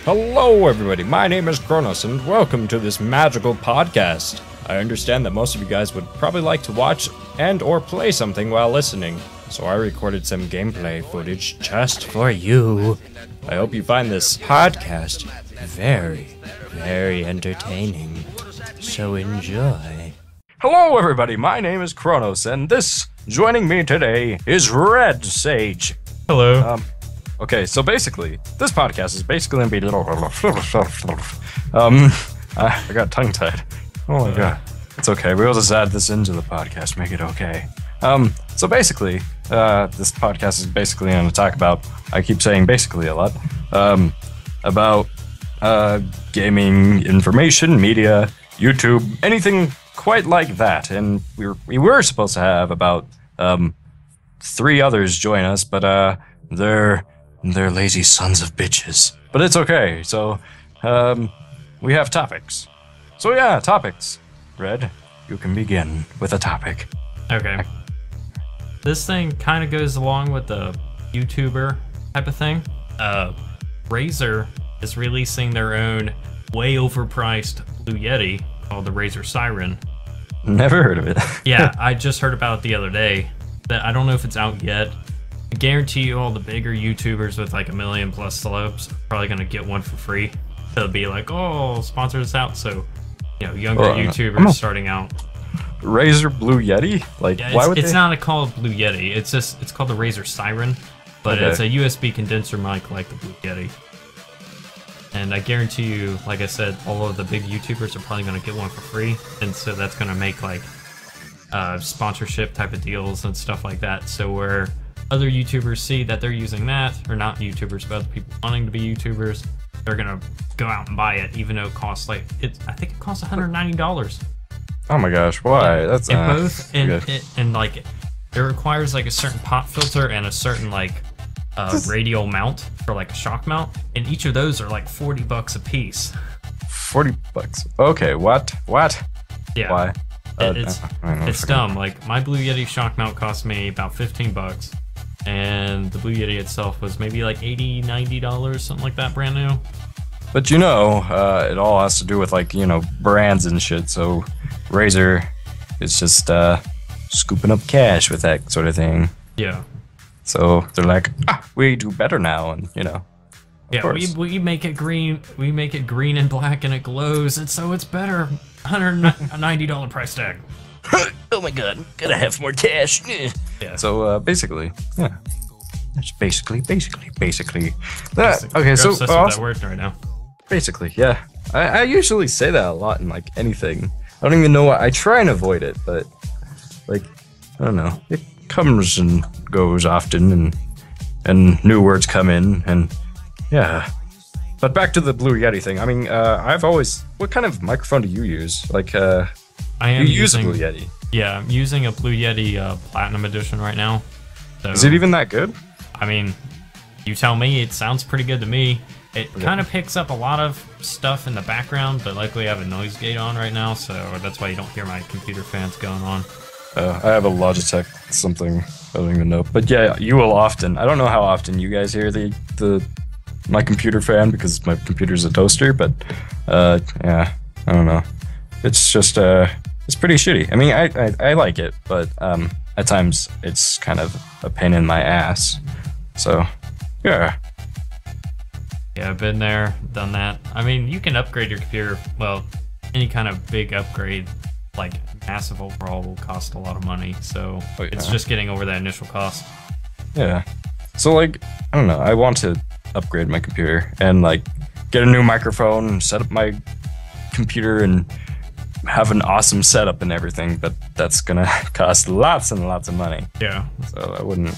Hello everybody, my name is Kronos and welcome to this magical podcast. I understand that most of you guys would probably like to watch and or play something while listening, so I recorded some gameplay footage just for you. I hope you find this podcast very, very entertaining, so enjoy. Hello everybody, my name is Kronos and joining me today is Red Sage. Hello. Okay, so basically, this podcast is basically gonna be I got tongue-tied. Oh my god. It's okay, we'll just add this into the podcast, make it okay. So basically, this podcast is basically gonna talk about, I keep saying basically a lot, about gaming, information, media, YouTube, anything quite like that. And we were supposed to have about 3 others join us, but they're lazy sons of bitches. But it's okay. So, we have topics. So yeah, topics. Red, you can begin with a topic. Okay. This thing kind of goes along with the YouTuber type of thing. Razer is releasing their own way overpriced Blue Yeti called the Razer Siren. Never heard of it. Yeah, I just heard about it the other day. I don't know if it's out yet. I guarantee you all the bigger YouTubers with like 1 million plus subs are probably gonna get one for free. They'll be like, oh, sponsor us out. So, you know, younger YouTubers starting out. Razer Blue Yeti? Like, yeah, why would it's not called Blue Yeti. It's called the Razer Siren, but it's a USB condenser mic like the Blue Yeti. And I guarantee you, like I said, all of the big YouTubers are probably gonna get one for free, and so that's gonna make like sponsorship type of deals and stuff like that. So where other YouTubers see that they're using that, or not YouTubers, but other people wanting to be YouTubers, they're gonna go out and buy it, even though it costs like I think it costs $190. Oh my gosh, why? Yeah. That's and both and like it requires like a certain pop filter and a certain like radial mount for like a shock mount, and each of those are like $40 a piece. $40. Okay, what? Yeah. Why? It's dumb. Like my Blue Yeti shock mount cost me about $15, and the Blue Yeti itself was maybe like $80, $90, something like that, brand new. But you know, it all has to do with like, you know, brands and shit. So Razer is just scooping up cash with that sort of thing. Yeah. So they're like, we do better now, and you know. Yeah, we make it green. We make it green and black, and it glows, and so it's better. $190 price tag. Oh my god, gotta have more cash. Yeah. So basically, yeah. That's basically that. Okay, so that word right now. Basically, yeah. I usually say that a lot in like anything. I don't even know why. I try and avoid it, but like I don't know. It comes and goes often, and new words come in, and yeah. But back to the Blue Yeti thing. I mean, I've always. What kind of microphone do you use? Like, I am use a Blue Yeti. Yeah, I'm using a Blue Yeti Platinum Edition right now. So, is it even that good? I mean, you tell me. It sounds pretty good to me. It kind of picks up a lot of stuff in the background, but luckily I have a noise gate on right now, so that's why you don't hear my computer fans going on. I have a Logitech something. I don't even know. But yeah, you will often. I don't know how often you guys hear my computer fan, because my computer's a toaster, but yeah, I don't know. It's just it's pretty shitty. I mean, I like it, but at times it's kind of a pain in my ass. So yeah. Yeah, I've been there, done that. I mean, you can upgrade your computer. Well, any kind of big upgrade, like massive overhaul, will cost a lot of money. So it's just getting over that initial cost. Yeah. So like, I don't know. I want to upgrade my computer and like get a new microphone, set up my computer, and have an awesome setup and everything. But that's gonna cost lots and lots of money. Yeah. So I wouldn't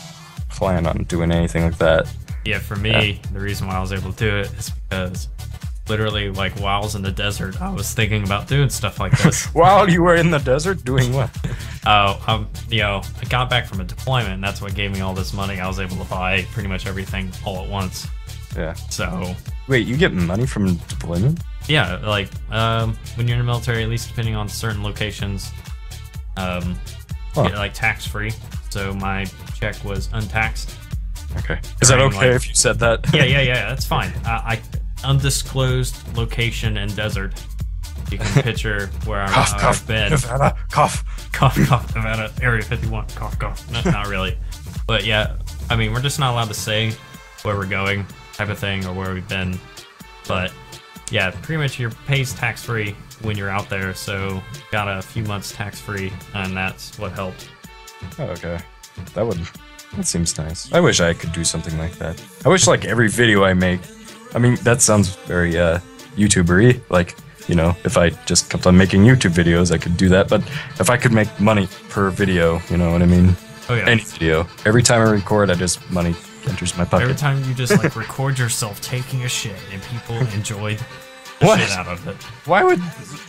plan on doing anything like that. Yeah, for me, the reason why I was able to do it is because literally, like, while I was in the desert, I was thinking about doing stuff like this. While you were in the desert, doing what? You know, I got back from a deployment, and that's what gave me all this money. I was able to buy pretty much everything all at once. Yeah. So. Wait, you get money from deployment? Yeah, like, when you're in the military, at least depending on certain locations, you get, like, tax-free. So my check was untaxed. Okay. Is that okay if you said that? Yeah, that's fine. undisclosed location and desert. You can picture where I've been. Nevada, cough. Cough, Nevada, Area 51, cough. No, not really. But yeah, I mean, we're just not allowed to say where we're going, type of thing, or where we've been. But yeah, pretty much your pay's tax-free when you're out there, so got a few months tax-free, and that's what helped. Oh, okay. That seems nice. I wish I could do something like that. I wish, like, every video I make, I mean, that sounds very, YouTuber-y, like, you know, if I just kept on making YouTube videos, I could do that, but if I could make money per video, you know what I mean? Oh, yeah. Any video. Every time I record, money enters my pocket. Every time you just, like, record yourself taking a shit, and people enjoyed the shit out of it. Why would...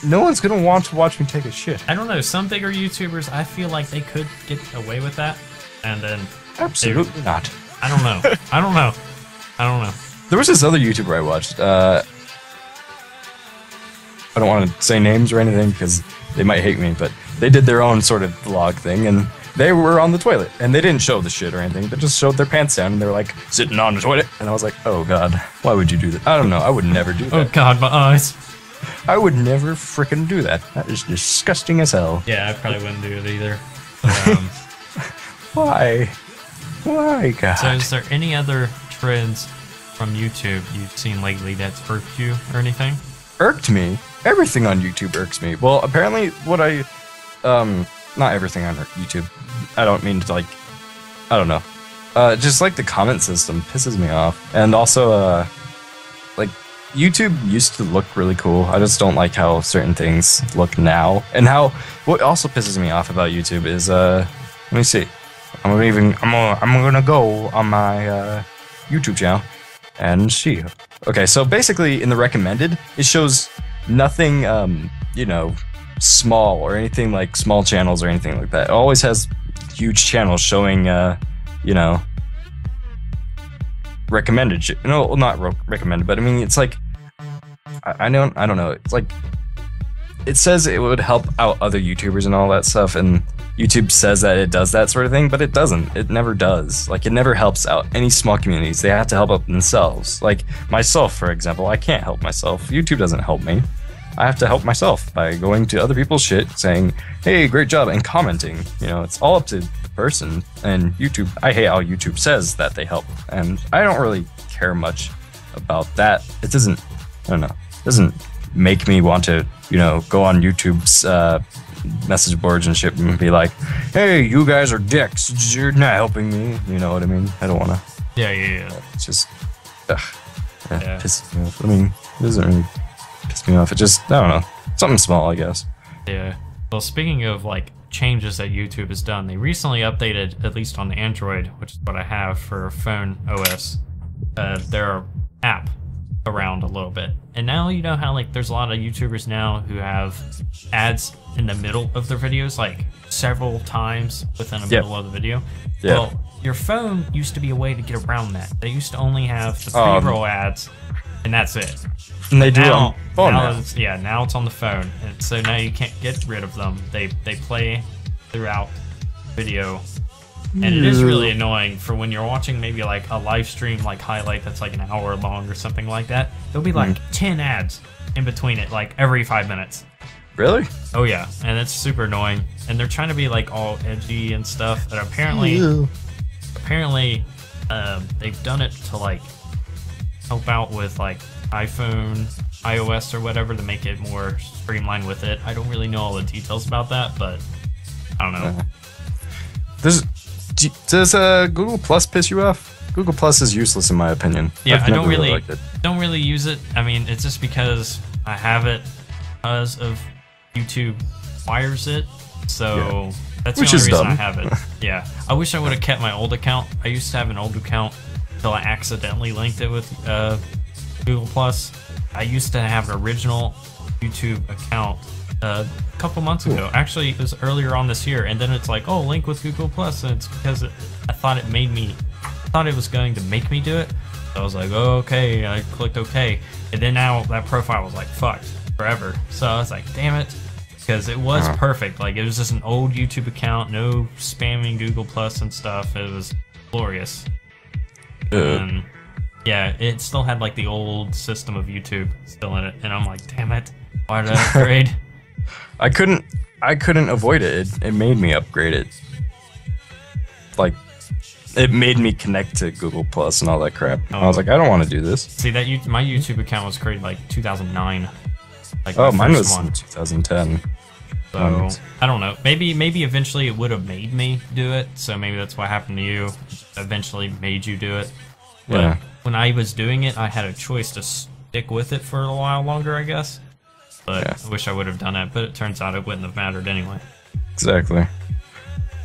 No one's gonna want to watch me take a shit. I don't know, some bigger YouTubers, I feel like they could get away with that, and then... Absolutely not. I don't know. I don't know. There was this other YouTuber I watched, I don't want to say names or anything because they might hate me, but they did their own sort of vlog thing, and they were on the toilet, and they didn't show the shit or anything, but just showed their pants down, and they were like sitting on the toilet, and I was like, oh god, why would you do that? I don't know, I would never do that. Oh god, my eyes. I would never frickin' do that. That is disgusting as hell. Yeah, I probably wouldn't do it either. Why? Why, god? So is there any other trends from YouTube you've seen lately that's irked you or anything? Irked me? Everything on YouTube irks me. Well, apparently not everything on YouTube. I don't mean to, like, I don't know. Just like the comment system pisses me off. And also, like, YouTube used to look really cool. I just don't like how certain things look now. And what also pisses me off about YouTube is, let me see. I'm gonna go on my, YouTube channel and see. Okay, so basically in the recommended, it shows nothing, you know, small or anything like small channels or anything like that. It always has huge channels showing, you know, recommended shit. No, not recommended, but I mean, it's like, I don't know. It's like, it says it would help out other YouTubers and all that stuff, and YouTube says that it does that sort of thing, but it doesn't. It never does. Like, it never helps out any small communities. They have to help out themselves. Like, myself, for example, I can't help myself. YouTube doesn't help me. I have to help myself by going to other people's shit, saying, hey, great job, and commenting. You know, it's all up to the person. And YouTube, I hate how YouTube says that they help, and I don't really care much about that. It doesn't, I don't know, it doesn't make me want to, you know, go on YouTube's message boards and shit and be like, hey, you guys are dicks, you're not helping me, you know what I mean? I don't want to. Yeah. It's just, pisses me off. I mean, it doesn't really piss me off. It just, I don't know, something small, I guess. Yeah. Well, speaking of, like, changes that YouTube has done, they recently updated, at least on the Android, which is what I have for phone OS, their app around a little bit. And now, you know how, like, there's a lot of YouTubers now who have ads in the middle of their videos, like several times within the middle of the video. Yeah. Well, your phone used to be a way to get around that. They used to only have the pre-roll ads, and that's it. And they do it now, on phone now. Now it's on the phone, and so now you can't get rid of them. They play throughout video, and it is really annoying for when you're watching maybe like a live stream, like highlight that's like an hour long or something like that. There'll be like 10 ads in between it, like every 5 minutes. Really? Oh yeah, and it's super annoying. And they're trying to be like all edgy and stuff, and apparently they've done it to like help out with like iOS or whatever, to make it more streamlined with it. I don't really know all the details about that, but I don't know. Does Google Plus piss you off? Google Plus is useless in my opinion. Yeah, I don't really liked it. Don't really use it. I mean, it's just because I have it because of YouTube wires it, so that's the only reason I have it. Yeah, I wish I would have kept my old account. I used to have an old account until I accidentally linked it with Google Plus. I used to have an original YouTube account a couple months ago. Actually, it was earlier on this year, and then it's like, oh, link with Google Plus, and it's because I thought it was going to make me do it. So I was like, oh, okay, I clicked okay, and then now that profile was like fucked forever. So I was like, damn it, because it was perfect. Like, it was just an old YouTube account, no spamming Google Plus and stuff. It was glorious. And Yeah, it still had like the old system of YouTube still in it, and I'm like, damn it, why did I upgrade? I couldn't avoid it. It made me upgrade it. Like, it made me connect to Google Plus and all that crap. Oh. I was like, I don't want to do this. See, my YouTube account was created like 2009. Like Mine was one. in 2010. So I don't know. Maybe eventually it would have made me do it. So maybe that's what happened to you. Eventually made you do it. But Yeah. when I was doing it, I had a choice to stick with it for a while longer, I guess. But Yeah. I wish I would have done it. But it turns out it wouldn't have mattered anyway. Exactly.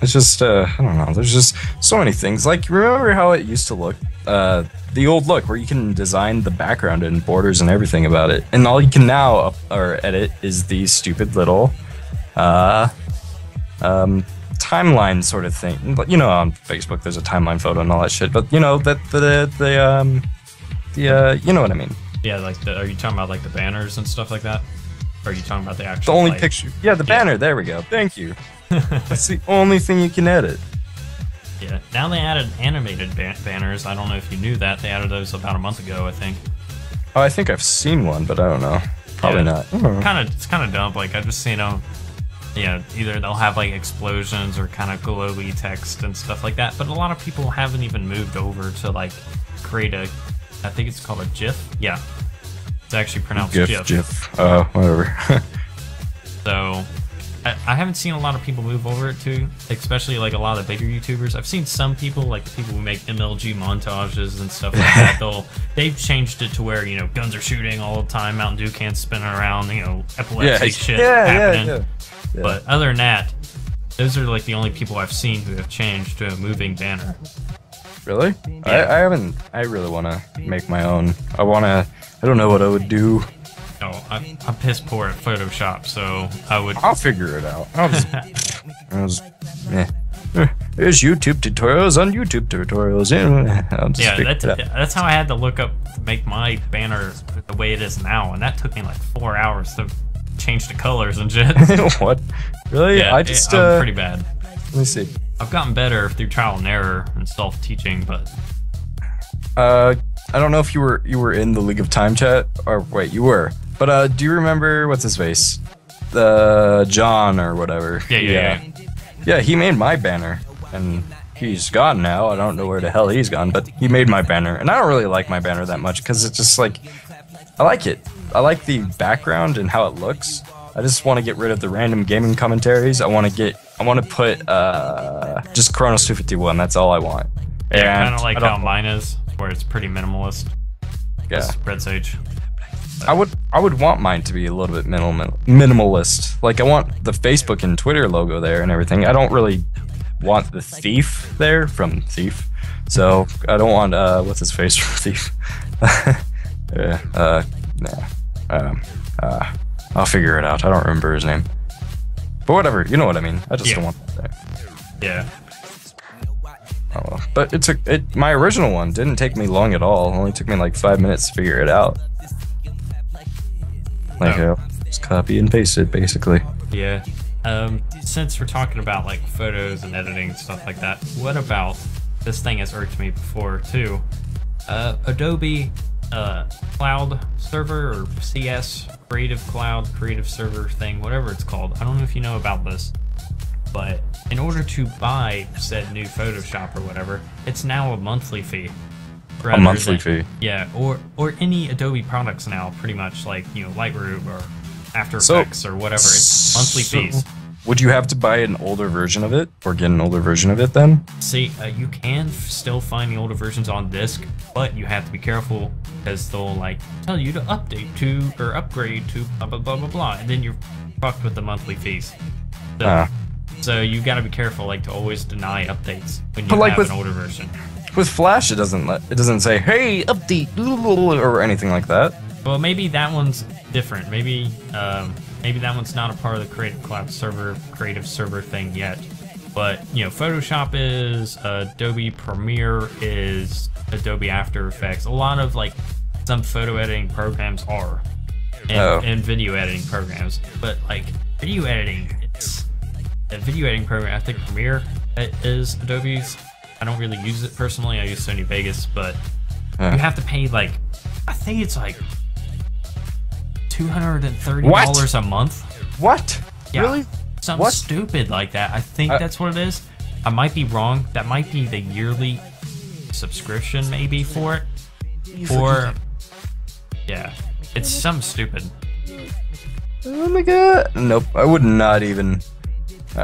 It's just, I don't know. There's just so many things. Like, remember how it used to look? The old look where you can design the background and borders and everything about it. And all you can now edit is these stupid little timeline sort of thing. You know, on Facebook there's a timeline photo and all that shit. But you know that you know what I mean. Yeah, like are you talking about like the banners and stuff like that? Or are you talking about the actual? The only like, picture. Yeah, the banner. There we go. Thank you. That's the only thing you can edit. Yeah. Now they added animated banners. I don't know if you knew that. They added those about a month ago, I think. Oh, I think I've seen one, but I don't know. Probably not. It's kind of dumb. Like I just seen them. Yeah, either they'll have like explosions or kind of glowy text and stuff like that. But a lot of people haven't even moved over to like create a. I think it's called a GIF. Yeah, it's actually pronounced GIF. GIF. Whatever. So, I haven't seen a lot of people move over it too, especially like a lot of the bigger YouTubers. I've seen some people, like the people who make MLG montages and stuff like that. They've changed it to where, you know, guns are shooting all the time, Mountain Dew cans spinning around, you know, epilepsy shit happening. Yeah. But other than that, those are like the only people I've seen who have changed to a moving banner. Really? Yeah. I haven't. I really want to make my own. I don't know what I would do. No, I'm piss poor at Photoshop, so I would. I'll figure it out. There's YouTube tutorials on YouTube tutorials. I'll just Yeah, figure it out. that's how I had to look up to make my banner the way it is now, and that took me like 4 hours to change the colors and shit. What? Really? Yeah, I just. I'm pretty bad. Let me see. I've gotten better through trial and error and self-teaching, but I don't know if you were in the League of Time chat, or wait, you were. But do you remember what's his face? The John or whatever. Yeah, he made my banner, and he's gone now. I don't know where the hell he's gone, but he made my banner, and I don't really like my banner that much because it's just like, I like it. I like the background and how it looks. I just want to get rid of the random gaming commentaries. I want to put just Chronos 251. That's all I want. yeah, kind of like how mine is, where it's pretty minimalist. Yeah. Red Sage. I would want mine to be a little bit minimalist. Like I want the Facebook and Twitter logo there and everything. I don't really want the thief there from Thief. So I don't want what's his face from Thief. I'll figure it out. I don't remember his name. But whatever, you know what I mean. I just don't want that there. Yeah. Oh well. But my original one didn't take me long at all. It only took me like 5 minutes to figure it out. Like just copy and paste it basically. Yeah. Since we're talking about like photos and editing and stuff like that, what about this thing has irked me before too? Adobe Cloud Server or CS Creative Cloud Creative Server thing, whatever it's called. I don't know if you know about this, but in order to buy said new Photoshop or whatever, it's now a monthly fee. A monthly fee. Yeah, or any Adobe products now, pretty much, like, you know, Lightroom or After Effects or whatever. It's monthly fees. Would you have to buy an older version of it, or get an older version of it then? See, you can still find the older versions on disc, but you have to be careful because they'll like tell you to update to or upgrade to blah blah blah blah blah, and then you're fucked with the monthly fees. So you got to be careful, like, to always deny updates when you have an older version. With Flash, it doesn't say, "Hey, update," or anything like that. Well, maybe that one's different. Maybe that one's not a part of the Creative Cloud Server, Creative Server thing yet. But, you know, Photoshop is, Adobe Premiere is, Adobe After Effects. A lot of, like, some photo editing programs are, and video editing programs. But, like, video editing, it's a video editing program. I think Premiere is Adobe's. I don't really use it personally. I use Sony Vegas, but You have to pay like, I think it's like $230 a month. What? Yeah, Really? Something stupid like that. I think that's what it is. I might be wrong. That might be the yearly subscription maybe for it. Or, yeah, it's something stupid. Oh my god. Nope, I would not even.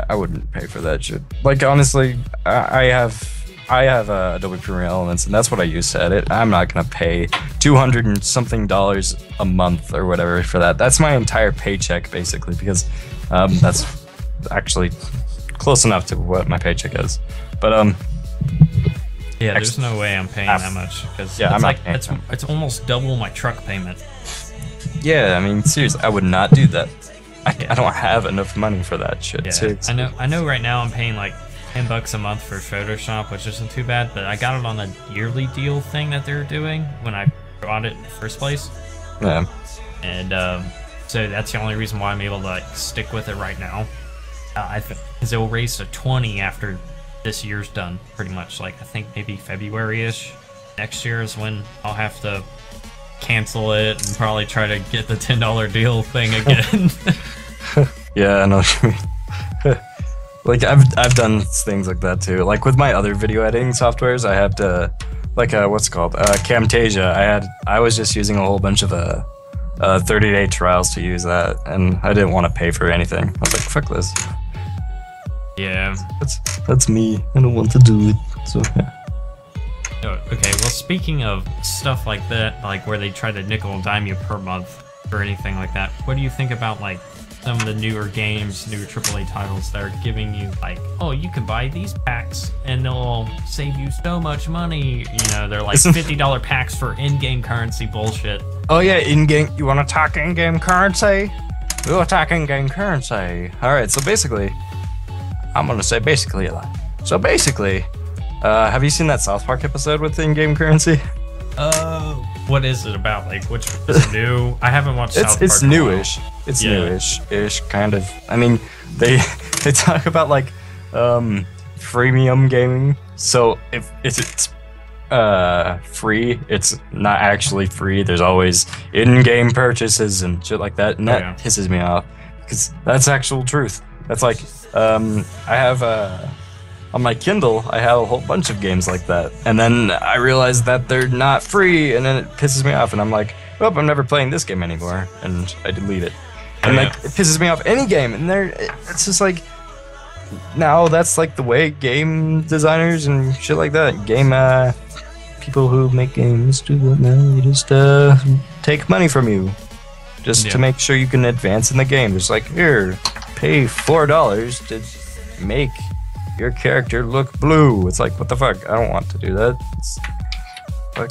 I wouldn't pay for that shit. Like, honestly, I have Adobe Premiere Elements, and that's what I use to edit. I'm not gonna pay $200 and something a month or whatever for that. That's my entire paycheck, basically, because that's actually close enough to what my paycheck is. But yeah, there's no way I'm paying that much, because yeah, it's almost double my truck payment. Yeah, I mean, seriously, I would not do that. I don't have enough money for that shit. Yeah, seriously. I know. Right now I'm paying like $10 a month for Photoshop, which isn't too bad. But I got it on the yearly deal thing that they're doing when I bought it in the first place. Yeah. And so that's the only reason why I'm able to like stick with it right now. I think because it will raise to 20 after this year's done, pretty much. Like I think maybe February-ish next year is when I'll have to cancel it and probably try to get the $10 deal thing again. Yeah, I know what you mean. Like I've done things like that too. Like with my other video editing softwares, I have to, like what's it called, Camtasia. I was just using a whole bunch of 30-day trials to use that, and I didn't want to pay for anything. I was like, fuck this. Yeah. That's me. I don't want to do it. So yeah. Okay, well, speaking of stuff like that, like where they try to nickel and dime you per month or anything like that, what do you think about like some of the newer games, newer AAA titles that are giving you like, oh, you can buy these packs and they'll save you so much money? You know, they're like $50 packs for in-game currency bullshit. Oh yeah, in-game. You want to talk in-game currency? We'll talk in-game currency. All right, so basically, I'm gonna say basically a lot. So basically. Have you seen that South Park episode with in-game currency? What is it about? Like, which is new? I haven't watched South Park. It's newish. It's newish-ish, kind of. I mean, they talk about like freemium gaming. So if it's free, it's not actually free. There's always in-game purchases and shit like that, and that pisses me off because that's actual truth. That's like I have on my Kindle, I have a whole bunch of games like that. And then I realize that they're not free, and then it pisses me off, and I'm like, oh, I'm never playing this game anymore, and I delete it. And like, it pisses me off any game, and it's just like, now that's like the way game designers and shit like that, game people who make games do it now. They just take money from you just to make sure you can advance in the game. Just like, here, pay $4 to make your character look blue. It's like, what the fuck? I don't want to do that.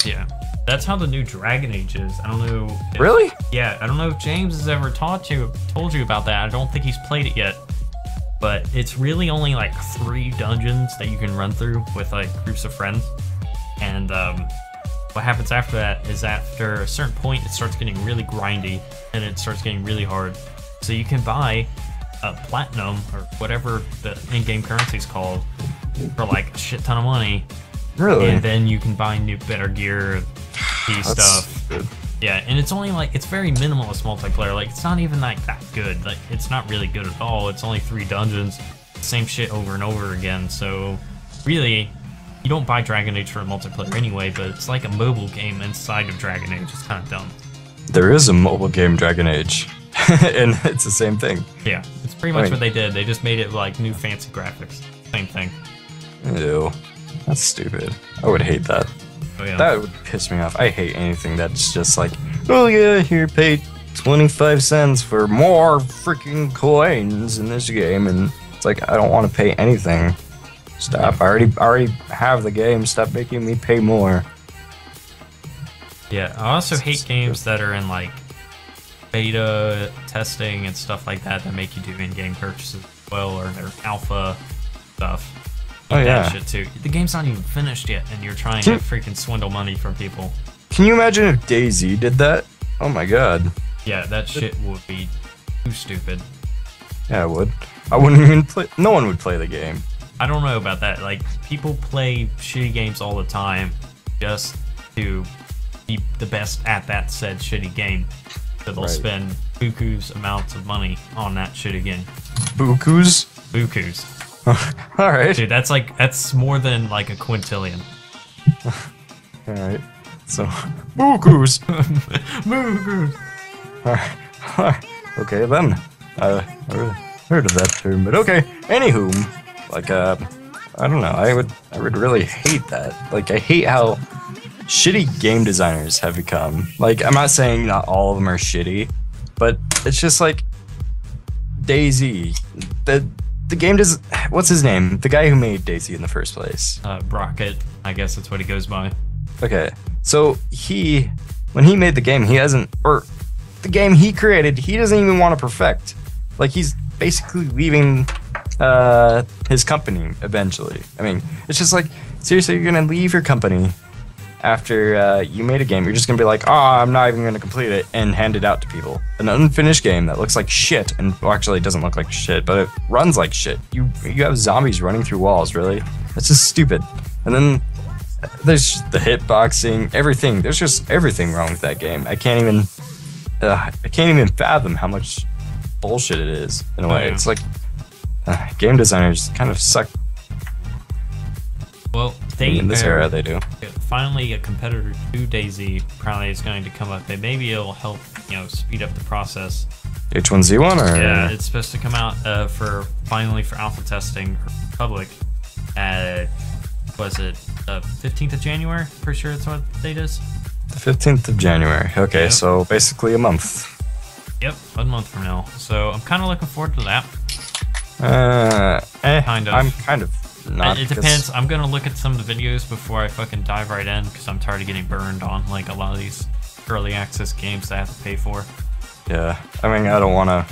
Yeah, that's how the new Dragon Age is. I don't know. Really? Yeah, I don't know if James has ever told you about that. I don't think he's played it yet. But it's really only like 3 dungeons that you can run through with like groups of friends. And what happens after that is after a certain point, it starts getting really grindy and it starts getting really hard. So you can buy a platinum or whatever the in-game currency is called for like a shit ton of money. Really? And then you can buy new, better gear, stuff. Good. Yeah, and it's only like, it's very minimalist multiplayer. Like, it's not even like that good. Like, it's not really good at all. It's only 3 dungeons, same shit over and over again. So really, you don't buy Dragon Age for multiplayer anyway, but it's like a mobile game inside of Dragon Age. It's kind of dumb. There is a mobile game, Dragon Age, and it's the same thing. Yeah, it's pretty much what they did. They just made it like new fancy graphics. Same thing. Ew, that's stupid. I would hate that. Oh, yeah. That would piss me off. I hate anything that's just like, oh yeah, here, pay 25 cents for more freaking coins in this game, and it's like, I don't want to pay anything. Stop. I already have the game. Stop making me pay more. Yeah, I also hate games that are in like beta testing and stuff like that make you do in-game purchases as well, or their alpha stuff. Oh yeah, that shit too. The game's not even finished yet, and you're trying to freaking swindle money from people. Can you imagine if DayZ did that? Oh my god. Yeah, that shit would be too stupid. Yeah, it would. I wouldn't even play. No one would play the game. I don't know about that. Like, people play shitty games all the time just to be the best at that said shitty game. So they'll spend buku's amounts of money on that shitty game. Buku's? Buku's. All right. Dude, that's more than like a quintillion. All right. So, buku's. Buku's. All right. Okay, then. I really heard of that term, but okay. Anywho, like, I don't know. I would really hate that. Like, I hate how shitty game designers have become. Like, I'm not saying not all of them are shitty, but it's just like DayZ. The game does. What's his name? The guy who made DayZ in the first place. Rocket. I guess that's what he goes by. Okay, so when he made the game, the game he created, he doesn't even want to perfect. Like, he's basically leaving his company eventually. I mean, it's just like, seriously, you're gonna leave your company after you made a game. You're just gonna be like, oh, I'm not even gonna complete it and hand it out to people. An unfinished game that looks like shit, and well, actually it doesn't look like shit, but it runs like shit. You have zombies running through walls, really? That's just stupid. And then there's the hitboxing, everything. There's just everything wrong with that game. I can't even fathom how much bullshit it is in a way. Yeah. It's like game designers kind of suck. Well, In this era, they do. Finally, a competitor to DayZ probably is going to come up, and maybe it'll help, speed up the process. H1Z1 or? Yeah, it's supposed to come out finally for alpha testing for public at, was it the 15th of January? Pretty sure that's what the date is. The 15th of January. Okay, Yep. so basically a month. Yep, 1 month from now. So I'm kind of looking forward to that. Kind of. I'm kind of not. It depends. I'm gonna look at some of the videos before I fucking dive right in, because I'm tired of getting burned on like a lot of these early access games that I have to pay for. Yeah, I mean, I don't want to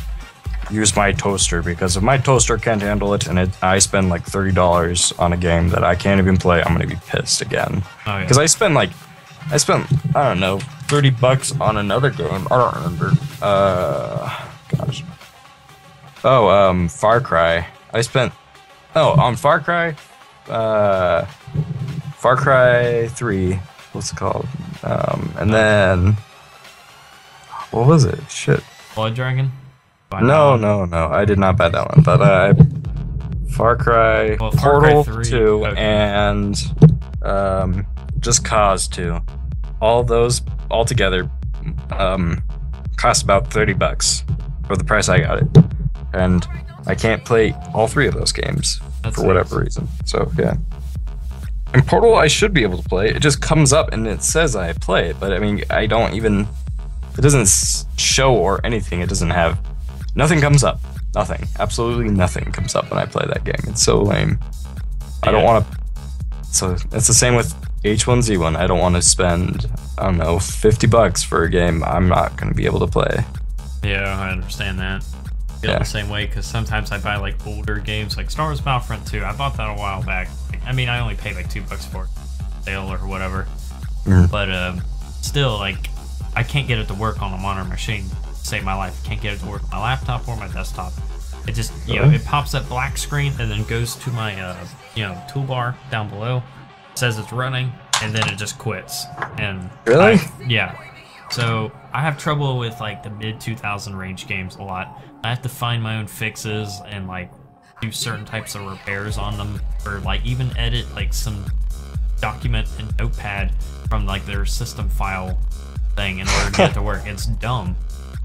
use my toaster, because if my toaster can't handle it and I spend like $30 on a game that I can't even play, I'm gonna be pissed again. Oh, yeah. Because I spent I don't know, $30 on another game. I don't remember. Gosh. Oh, Far Cry. On Far Cry. Far Cry 3. What's it called? And then what was it? Shit. Blood Dragon? No. I did not buy that one. But Far Cry, Far Cry Portal 3, 2, okay. and just Cause 2. All those all together cost about $30 for the price I got it, and I can't play all three of those games for whatever reason. So yeah. And Portal, I should be able to play. It just comes up and it says I play it, but I mean, I don't even. It doesn't show or anything. It doesn't have. Nothing comes up. Nothing. Absolutely nothing comes up when I play that game. It's so lame. I don't want to. So it's the same with H1Z1. I don't want to spend, I don't know, $50 for a game I'm not going to be able to play. Yeah, I understand that. I feel the same way, because sometimes I buy like older games, like Star Wars Battlefront 2. I bought that a while back. I mean, I only paid like $2 for it, sale or whatever. But still, like, I can't get it to work on a modern machine to save my life. I can't get it to work on my laptop or my desktop. It just, it pops that black screen and then goes to my, toolbar down below. Says it's running, and then it just quits. And Really? Yeah. So I have trouble with like the mid-2000 range games a lot. I have to find my own fixes and like do certain types of repairs on them, or like even edit like some document in Notepad from like their system file thing in order to get it to work. It's dumb.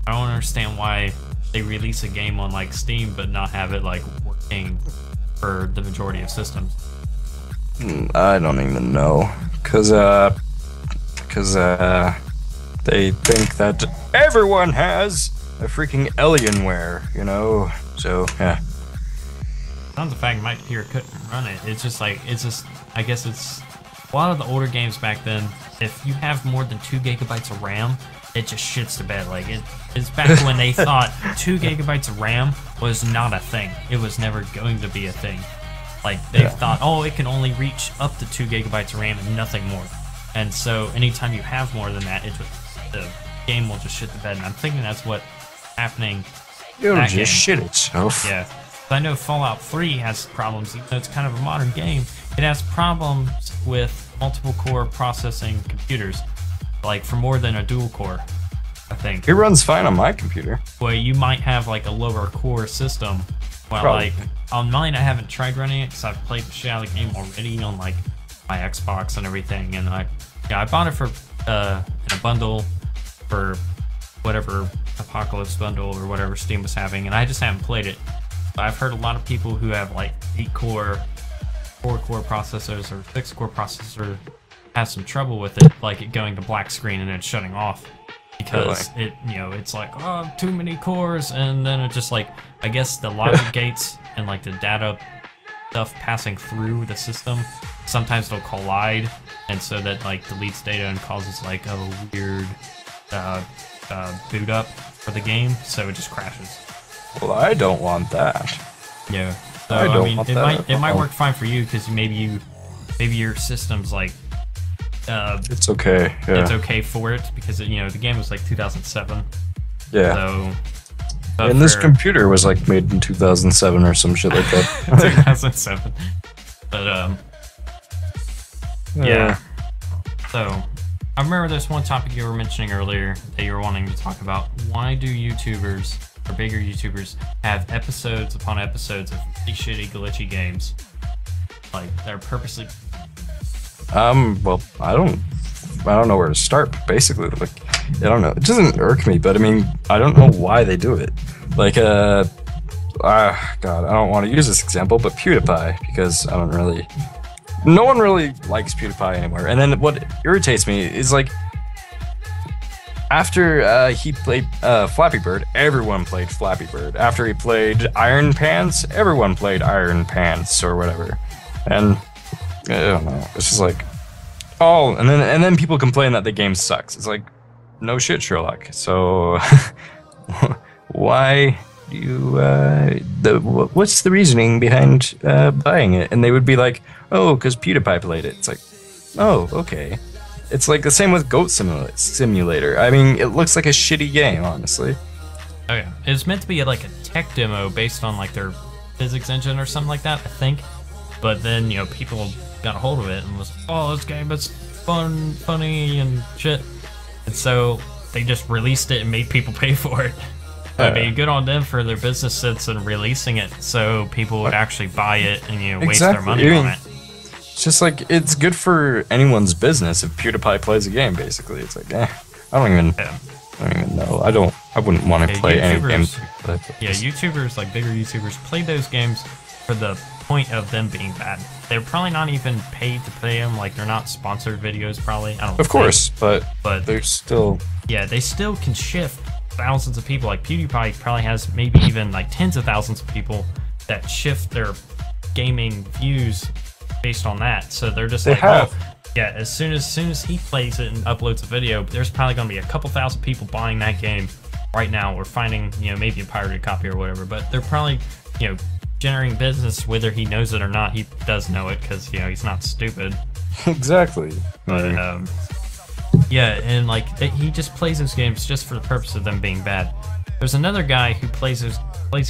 I don't understand why they release a game on like Steam but not have it like working for the majority of systems. I don't even know, cause they think that everyone has a freaking Alienware, So yeah. Not the fact my computer couldn't run it. It's just I guess it's a lot of the older games back then. If you have more than 2 gigabytes of RAM, it just shits to bed. Like it's back when they thought 2 gigabytes of RAM was not a thing. It was never going to be a thing. Like they thought, oh, it can only reach up to 2 gigabytes of RAM and nothing more. And so anytime you have more than that, the game will just shit the bed. And I'm thinking that's what's happening. It'll just shit itself. Yeah. I know Fallout 3 has problems, even though it's kind of a modern game. It has problems with multiple core processing computers, like for more than a dual core, I think. It runs fine on my computer. Well, you might have like a lower core system. Well, Probably. like on mine, I haven't tried running it because I've played the shit out of the game already on like my Xbox and everything, and I bought it for in a bundle for whatever Apocalypse bundle or whatever Steam was having, and I just haven't played it. But I've heard a lot of people who have like 8-core, 4-core processors or 6-core processor have some trouble with it, like it going to black screen and then shutting off because it, it's like, oh, too many cores, and then it just like, I guess the logic gates and like the data stuff passing through the system, sometimes they'll collide, and so that like deletes data and causes like a weird boot up for the game, so it just crashes. Well, I don't want that. Yeah. So I mean, it might work fine for you because maybe your system's like it's okay. Yeah. It's okay for it because the game was like 2007. Yeah. So. And this computer was like made in 2007 or some shit like that. 2007. But yeah. So I remember this one topic you were mentioning earlier that you were wanting to talk about. Why do YouTubers or bigger YouTubers have episodes upon episodes of really shitty, glitchy games? Like they're purposely. Well, I don't know where to start. Basically, like, I don't know. It doesn't irk me, but I mean, I don't know why they do it. Like, God, I don't want to use this example, but PewDiePie, because no one really likes PewDiePie anymore. And then what irritates me is like, after he played Flappy Bird, everyone played Flappy Bird. After he played Iron Pants, everyone played Iron Pants or whatever. And I don't know. It's just like, oh, and then people complain that the game sucks. It's like, no shit, Sherlock. So why do you what's the reasoning behind buying it? And they would be like, oh, because PewDiePie played it. It's like, oh, okay. It's like the same with Goat Simulator. I mean, it looks like a shitty game, honestly. Oh yeah, it's meant to be like a tech demo based on like their physics engine or something like that, I think. But then people got a hold of it and was, oh, this game is fun, funny, and shit. And so they just released it and made people pay for it. I mean, good on them for their business sense and releasing it so people would actually buy it and waste their money on it. It's just like, it's good for anyone's business if PewDiePie plays a game. Basically, it's like, I don't even know. I wouldn't want to play any games. Yeah, YouTubers, like bigger YouTubers, play those games for the point of them being bad. They're probably not even paid to play them. Like, they're not sponsored videos, probably. I don't know. Of course, but they're still. Yeah, they still can shift thousands of people. Like PewDiePie probably has maybe even like tens of thousands of people that shift their gaming views based on that. So they're just oh, yeah, as soon as he plays it and uploads a video, there's probably going to be a couple thousand people buying that game right now, or finding maybe a pirated copy or whatever. But they're probably generating business whether he knows it or not. He does know it because he's not stupid. Exactly. But yeah, and like he just plays those games just for the purpose of them being bad. There's another guy who plays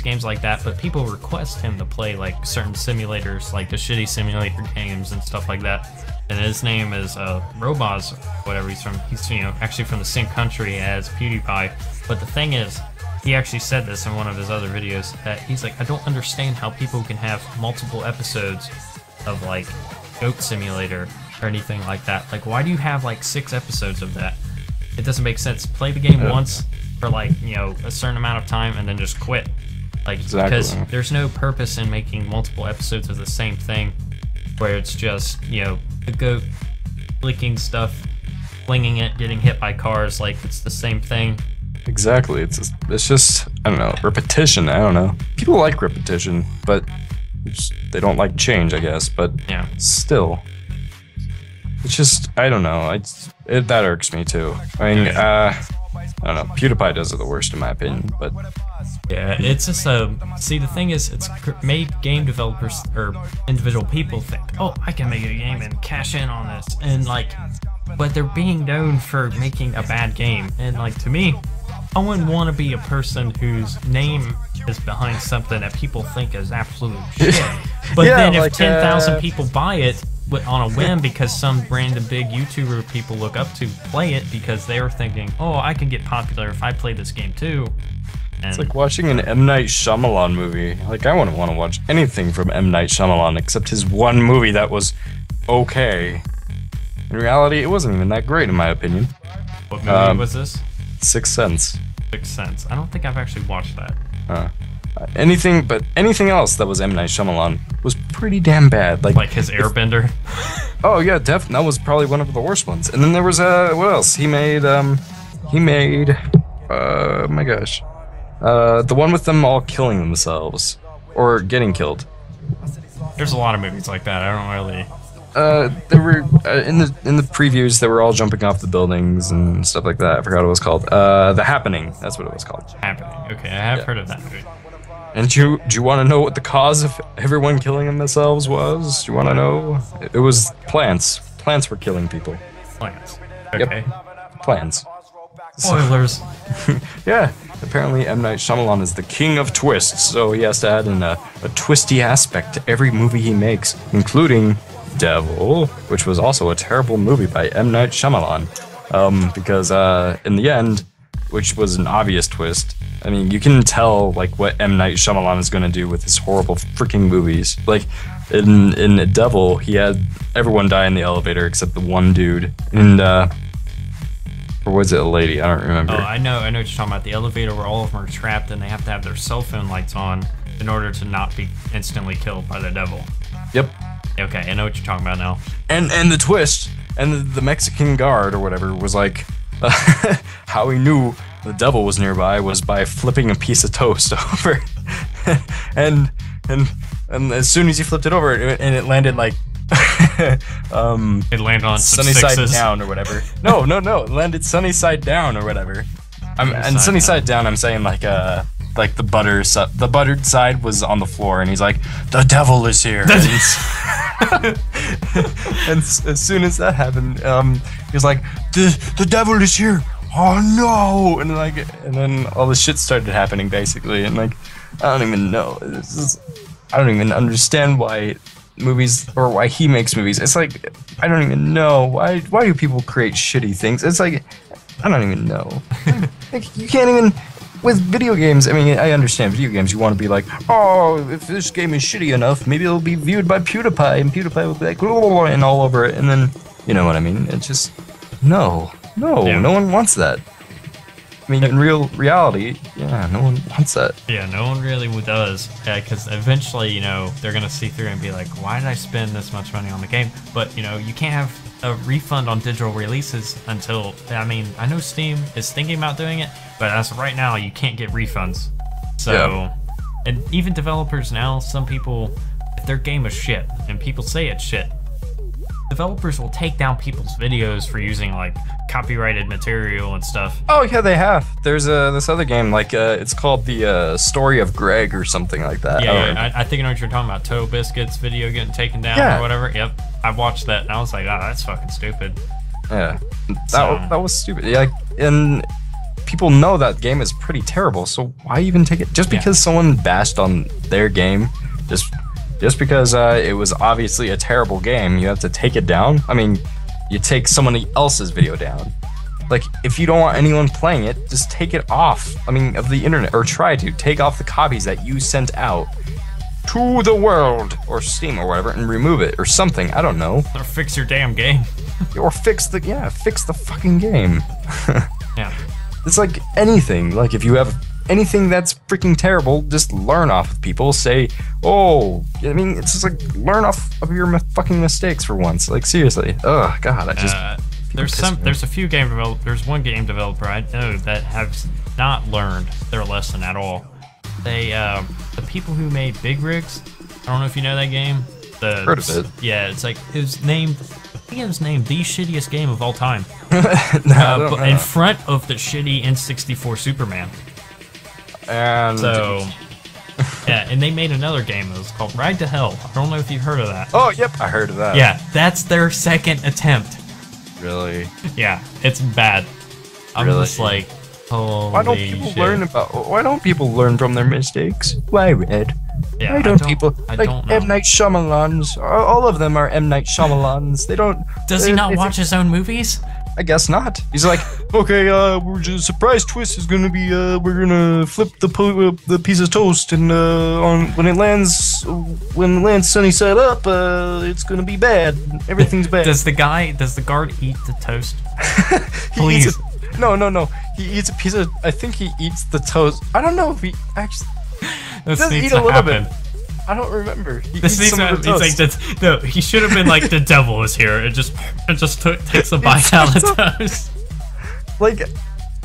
games like that, but people request him to play like certain simulators, like the shitty simulator games and stuff like that. And his name is Robaz, whatever he's from. He's actually from the same country as PewDiePie. But the thing is, he actually said this in one of his other videos, that he's like, I don't understand how people can have multiple episodes of like Goat Simulator or anything like that. Like, why do you have like 6 episodes of that? It doesn't make sense. Play the game once for like a certain amount of time and then just quit. Like, because there's no purpose in making multiple episodes of the same thing, where it's just the goat licking stuff, flinging it, getting hit by cars. Like, it's the same thing. Exactly. It's just, I don't know, repetition. I don't know. People like repetition, but they don't like change, I guess. But yeah, still, it's just, I don't know. That irks me too. I mean, I don't know. PewDiePie does it the worst in my opinion, but yeah, it's just see, the thing is, it's made game developers or individual people think, oh, I can make a game and cash in on this, and like, but they're being known for making a bad game, and like, to me, I wouldn't want to be a person whose name is behind something that people think is absolute shit. But then if 10,000 people buy it, on a whim because some random big YouTuber people look up to play it because they were thinking, oh, I can get popular if I play this game too. And It's like watching an M. Night Shyamalan movie. Like, I wouldn't want to watch anything from M. Night Shyamalan except his one movie that was okay. In reality, it wasn't even that great, in my opinion. what movie was this? Sixth Sense. Sixth Sense. I don't think I've actually watched that. Anything else that was M. Night Shyamalan was pretty damn bad. Like his Airbender. Oh yeah, definitely. That was probably one of the worst ones. And then there was what else? He made oh my gosh. The one with them all killing themselves or getting killed. There's a lot of movies like that. I don't really. There were in the previews they were all jumping off the buildings and stuff like that. I forgot what it was called. The Happening. That's what it was called. Happening. Okay, I have heard of that movie. And do you want to know what the cause of everyone killing themselves was? Do you want to know? It was plants. Plants were killing people. Plants. Okay. Yep. Plants. Spoilers. Yeah. Apparently, M. Night Shyamalan is the king of twists, so he has to add in a twisty aspect to every movie he makes, including Devil, which was also a terrible movie by M. Night Shyamalan. Because in the end, which was an obvious twist, I mean, you can tell like what M. Night Shyamalan is going to do with his horrible freaking movies. Like in Devil, he had everyone die in the elevator except the one dude. And or was it a lady? I don't remember. Oh, I know what you're talking about. The elevator where all of them are trapped and they have to have their cell phone lights on in order to not be instantly killed by the devil. Yep. Okay, I know what you're talking about now. And the twist, and the Mexican guard or whatever was like, how he knew the devil was nearby was by flipping a piece of toast over, and as soon as he flipped it over, and it landed like, It landed on some sunny side sixes. down or whatever. No, it landed sunny side down or whatever. And sunny side down, I'm saying like the buttered side was on the floor, and he's like, the devil is here. And as soon as that happened, he was like, the devil is here. Oh no! And then all this shit started happening basically, and like, I don't even know. I don't even understand why movies or why he makes movies. It's like, I don't even know why do people create shitty things? It's like, I don't even know. Like, you can't even. With video games, I mean, I understand video games, you want to be like, oh, if this game is shitty enough, maybe it'll be viewed by PewDiePie, and PewDiePie will be like, and all over it, and then, you know what I mean? It's just, no one wants that. I mean, in reality, yeah, no one wants that. Yeah, no one really does. Because eventually, they're going to see through and be like, why did I spend this much money on the game? But, you can't have a refund on digital releases until, I mean, I know Steam is thinking about doing it, but as of right now, you can't get refunds. So, yeah. And even developers now, some people, if their game is shit, and people say it's shit, developers will take down people's videos for using like copyrighted material and stuff. Oh yeah, they have. There's this other game, like it's called the Story of Greg or something like that. Yeah, I think I know what you're talking about. Toe Biscuit's video getting taken down or whatever. Yep, I watched that and I was like, oh, that's fucking stupid. Yeah, that was stupid. Yeah, and people know that game is pretty terrible, so why even take it? Just because someone bashed on their game, just because it was obviously a terrible game, you have to take it down? I mean, you take somebody else's video down. Like, if you don't want anyone playing it, just take it off, of the internet, or try to. Take off the copies that you sent out to the world, or Steam or whatever, and remove it, or something, I don't know. Or fix your damn game. Or fix the fucking game. Yeah. It's like anything, like if you have anything that's freaking terrible, just learn off of people. Say, oh, I mean, it's just like, learn off of your fucking mistakes for once. Like, seriously. Oh, God, I just... There's a few game developers, there's one game developer I know that has not learned their lesson at all. They, the people who made Big Rigs, I don't know if you know that game. Heard of it. Yeah, it's like, it was named the shittiest game of all time. But in front of the shitty N64 Superman. And so, yeah, and they made another game that was called Ride to Hell. I don't know if you've heard of that. Oh, yep, I heard of that. Yeah, that's their second attempt. Really? Yeah, it's bad. I'm just like, holy Why don't people learn from their mistakes? Why, Red? Yeah, Why don't people I like don't know. M. Night Shyamalans? All of them are M. Night Shyamalans. They don't. Does he not watch his own movies? I guess not. He's like, okay, we're just surprise twist is gonna be, we're gonna flip the piece of toast, and when it lands sunny side up, it's gonna be bad. Everything's bad. Does the guard eat the toast? He Please. eats no. He eats a piece of. I think he eats the toast. I don't know if he actually. This does needs eat to a little happen. bit. I don't remember. He This eats needs some to of the It's toast. like no, he should have been like the devil is here. It just takes a bite out of toast. Like,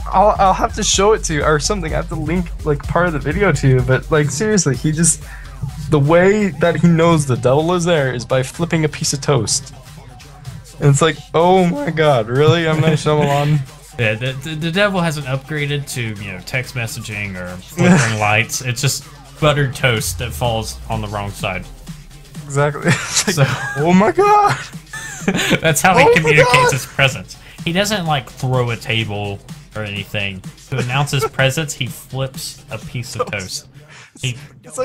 I'll have to show it to you or something. I have to link like part of the video to you. But like seriously, he just the way that he knows the devil is there is by flipping a piece of toast. And it's like, oh my god, really? I'm Night Shyamalan. Yeah, the devil hasn't upgraded to text messaging or flickering lights. It's just buttered toast that falls on the wrong side. Exactly. It's like, oh my god. That's how he Oh my communicates God. his presence. He doesn't like throw a table or anything. To announce his presence, he flips a piece of toast. It's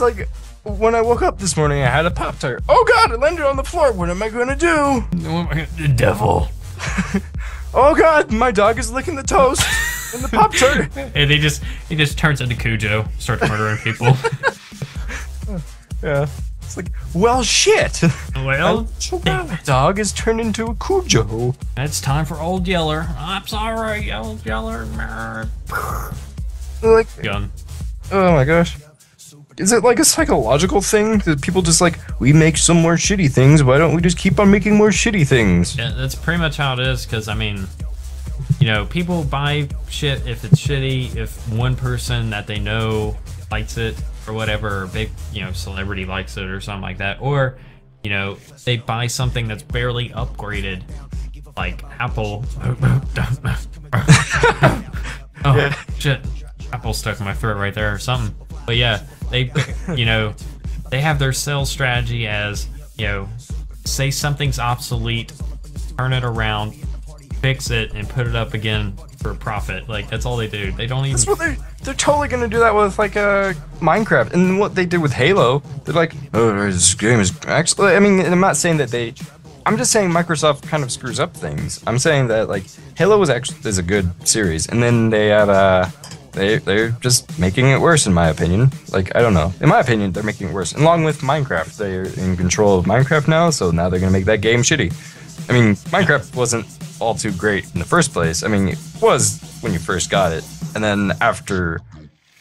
like when I woke up this morning, I had a Pop-Tart. Oh god, it landed on the floor. What am I gonna do? The devil. Oh god, my dog is licking the toast and the Pop-Tart. And he just turns into Cujo, starts murdering people. Yeah. It's like, well, shit. Well, My dog is turned into a Cujo. it's time for Old Yeller. I'm sorry, Old Yeller. Like, Gun. oh my gosh. Is it like a psychological thing? That people just like, we make some more shitty things, why don't we just keep on making more shitty things? Yeah, that's pretty much how it is, because, I mean, people buy shit if it's shitty, if one person that they know likes it, or whatever, or a big, celebrity likes it, or something like that, or, they buy something that's barely upgraded, like Apple. Oh, Yeah. shit. Apple stuck in my throat right there or something. But yeah, they have their sales strategy as, say something's obsolete, turn it around, fix it, and put it up again for profit. Like, that's all they do. They don't even... That's what they're totally gonna do that with like Minecraft, and what they did with Halo. They're like, oh, this game is actually. I mean, I'm not saying that they. I'm just saying Microsoft kind of screws up things. I'm saying that like Halo is a good series, and then they had they're just making it worse in my opinion. Like, I don't know. In my opinion, they're making it worse. And along with Minecraft, they're in control of Minecraft now, so now they're gonna make that game shitty. I mean, Minecraft wasn't all too great in the first place. I mean, it was when you first got it, and then after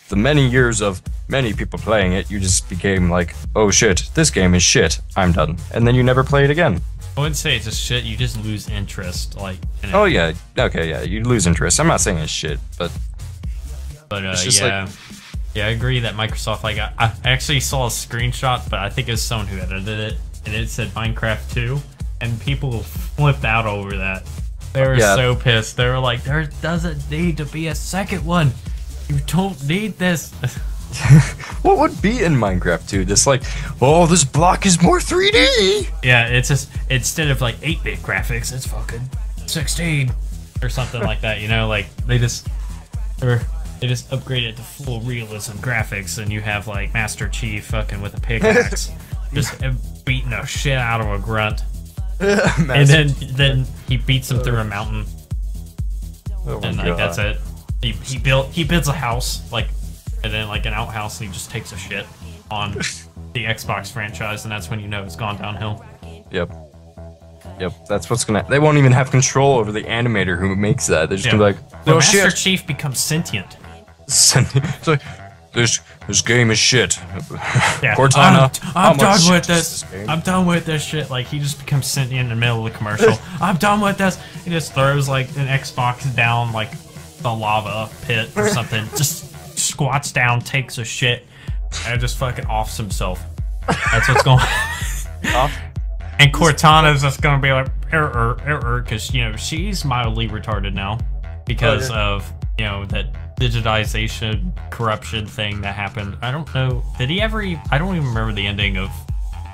the many years of many people playing it, you just became like, oh shit, this game is shit, I'm done. And then you never play it again. I wouldn't say it's a shit, you just lose interest, like, in it. Oh yeah, okay, yeah, you lose interest. I'm not saying it's shit, but it's just yeah. Yeah, I agree that Microsoft, like, I actually saw a screenshot, but I think it was someone who edited it, and it said Minecraft 2, and people flipped out over that. They were so pissed. They were like, there doesn't need to be a second one. You don't need this. what would be in Minecraft 2? Just like, oh, this block is more 3D. Yeah, it's just, instead of like 8-bit graphics, it's fucking 16 or something like that, like they just upgrade it to full realism graphics, and you have like Master Chief fucking with a pickaxe just beating the shit out of a grunt. And then he beats him through a mountain. Oh my And like God. that's it. He builds a house, like, and then like an outhouse, and he just takes a shit on the Xbox franchise, and that's when you know it's gone downhill. Yep, that's what's gonna. They won't even have control over the animator who makes that. They're just gonna be like, the oh Master shit. Chief becomes sentient. It's like, this game is shit. Yeah, Cortana, how I'm much done shit with is this. game? I'm done with this shit. Like, he just becomes sentient in the middle of the commercial. I'm done with this. He just throws like an Xbox down like the lava pit or something. Just squats down, takes a shit, and just fucking offs himself. That's what's going on. And Cortana's just gonna be like error, because she's mildly retarded now because of that digitization corruption thing that happened. I don't know. Did he ever? I don't even remember the ending of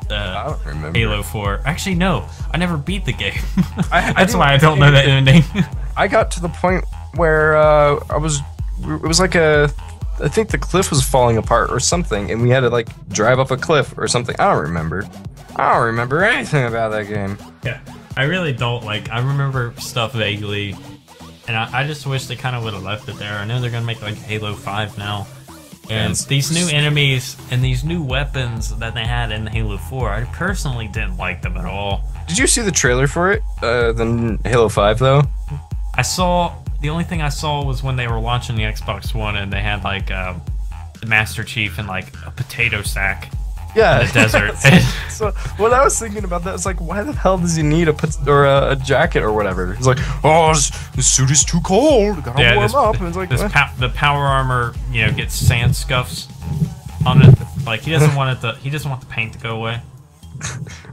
I don't remember. Halo 4. Actually, no. I never beat the game. I That's didn't why I don't know that ending. I got to the point where it was like I think the cliff was falling apart or something, and we had to like drive up a cliff or something. I don't remember anything about that game. Yeah, I really don't. Like, I remember stuff vaguely, and I just wish they kind of would have left it there. I know they're gonna make like Halo 5 now, and these new enemies and these new weapons that they had in Halo 4, I personally didn't like them at all. Did you see the trailer for it? The Halo 5 though? The only thing I saw was when they were launching the Xbox One and they had like the Master Chief in like a potato sack in the desert. So what I was thinking about that is like, why the hell does he need a jacket or whatever? He's like, oh, this suit is too cold. Gotta warm up. And it's like, the power armor, you know, gets sand scuffs on it. Like he doesn't want the paint to go away.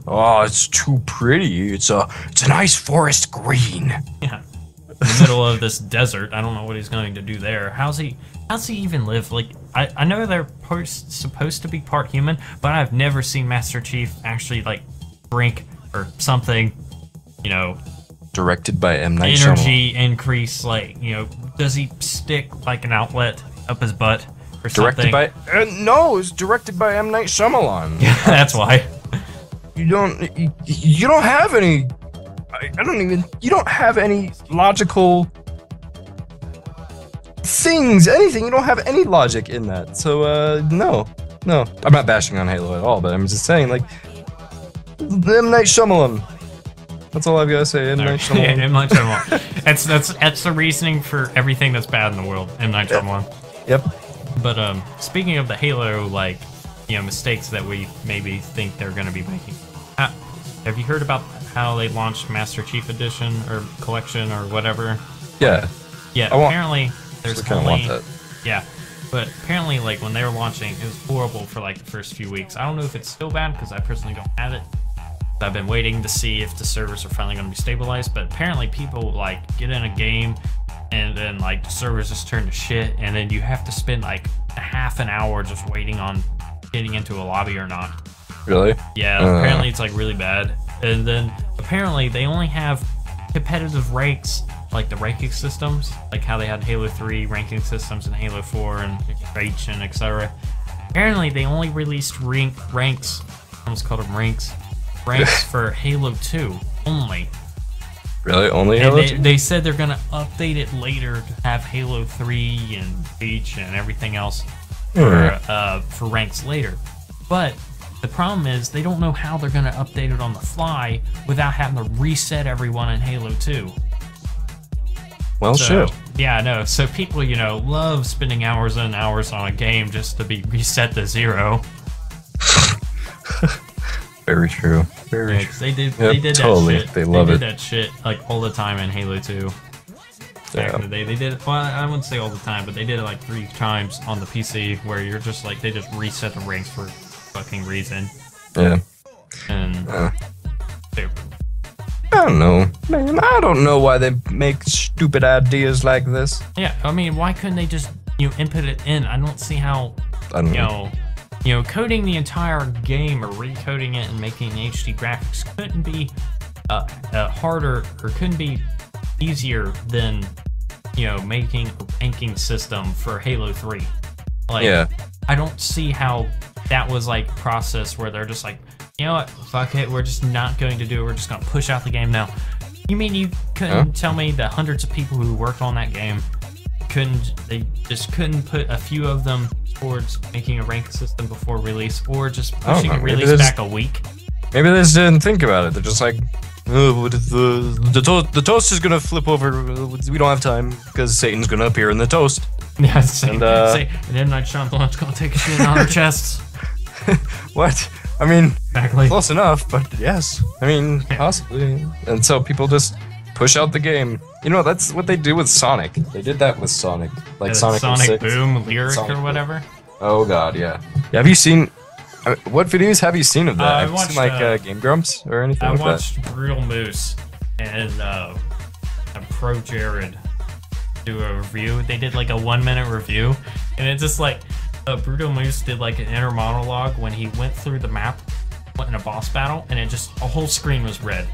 Oh, it's too pretty. It's a nice forest green. Yeah. In the middle of this desert, I don't know what he's going to do there. How's he even live? Like, I know they're supposed to be part human, but I've never seen Master Chief actually like drink or something, you know. Directed by M. Night Shyamalan. Energy increase, like, you know, does he stick like an outlet up his butt or something? Directed by no, it's directed by M. Night Shyamalan. Yeah, that's why. You don't have any. You don't have any logical things, anything. You don't have any logic in that. So, no. I'm not bashing on Halo at all, but I'm just saying, like, M. Night Shyamalan. That's all I've got to say. M. Night Shyamalan. M. Night Shyamalan. That's the reasoning for everything that's bad in the world. M. Night Shyamalan. Yep. But speaking of the Halo, like, you know, mistakes that we maybe think they're going to be making. Have you heard about how they launched Master Chief Edition or Collection or whatever? Yeah. Yeah. Apparently, there's kind of want that. Yeah, but apparently, like when they were launching, it was horrible for like the first few weeks. I don't know if it's still bad because I personally don't have it. I've been waiting to see if the servers are finally going to be stabilized. But apparently, people like get in a game and then like the servers just turn to shit, and then you have to spend like a half an hour just waiting on getting into a lobby or not. Really? Yeah, apparently it's like really bad. And then apparently they only have competitive ranks, like the ranking systems, like how they had Halo 3 ranking systems and Halo 4 and Reach and etc. Apparently they only released ranks, I almost called them ranks for Halo 2 only. Really? Only Halo 2? They said they're going to update it later to have Halo 3 and Reach and everything else for ranks later. But the problem is they don't know how they're going to update it on the fly without having to reset everyone in Halo 2. Well, shit. Yeah, I know. So people, you know, love spending hours and hours on a game just to be reset to 0. Very true. Very true. They did totally. That shit. They love it. They did that shit like all the time in Halo 2. Back in the day, they did it. Well, I wouldn't say all the time, but they did it like 3 times on the PC where you're just like, they just reset the ranks for fucking reason. Yeah. And I don't know, man. I don't know why they make stupid ideas like this. Yeah, I mean, why couldn't they just, you know, input it in? I don't see how, you know, coding the entire game or recoding it and making HD graphics couldn't be harder or couldn't be easier than, you know, making a ranking system for Halo 3. Like, yeah. I don't see how that was like a process where they're just like, you know what, fuck it, we're just not going to do it, we're just going to push out the game now. You mean you couldn't tell me the hundreds of people who worked on that game they just couldn't put a few of them towards making a rank system before release, or just pushing a release back a week? Maybe they just didn't think about it. They're just like, oh, the toast is gonna flip over. We don't have time because Satan's gonna appear in the toast. Yeah, and then Night Shyamalan's gonna take a shit on our chests. What? I mean, exactly. Close enough, but yes. I mean, possibly. And so people just push out the game. You know, that's what they do with Sonic. They did that with Sonic. Like Sonic Boom Lyric Sonic or whatever. Boom. Oh god, yeah. Have you seen... what videos have you seen of that? Have you seen, like, Game Grumps or anything like that? I watched Brutal Moose and Pro Jared do a review. They did, like, a 1-minute review. And it's just, like, Brutal Moose did, like, an inner monologue when he went through the map, went in a boss battle, and it just... a whole screen was red.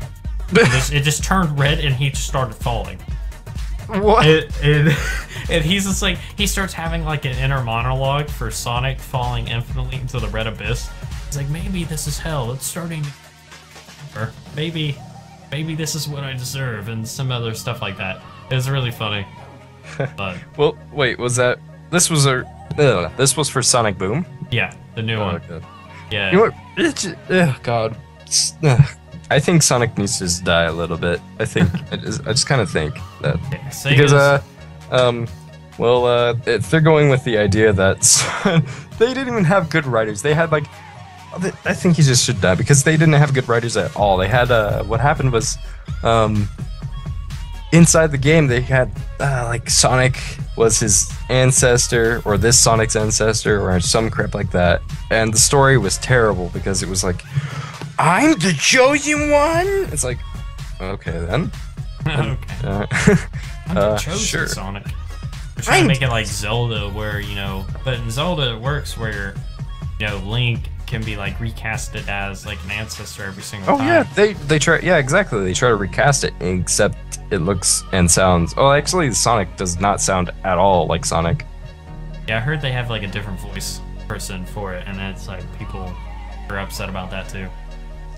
It just turned red and he just started falling. What? And he's just like, he starts having like an inner monologue for Sonic falling infinitely into the red abyss. He's like, maybe this is hell. It's starting to... Or maybe this is what I deserve, and some other stuff like that. It was really funny. But Well, wait, was that... This was for Sonic Boom? yeah, the new one. God. Yeah. You know what? God. I think Sonic needs to just die a little bit. I think I just kind of think that because they're going with the idea that they didn't even have good writers. They had like, I think he just should die because they didn't have good writers at all. They had what happened was inside the game they had like Sonic was his ancestor or this Sonic's ancestor or some crap like that, and the story was terrible because it was like, I'm the chosen one. It's like, okay then. Okay. I'm the chosen sure. Sonic. We're trying to make it like Zelda, where but in Zelda it works where Link can be like recasted as like an ancestor every single time. Yeah, they try. Yeah, exactly. They try to recast it, except it looks and sounds. Oh, actually, Sonic does not sound at all like Sonic. Yeah, I heard they have like a different voice person for it, and it's like people are upset about that too.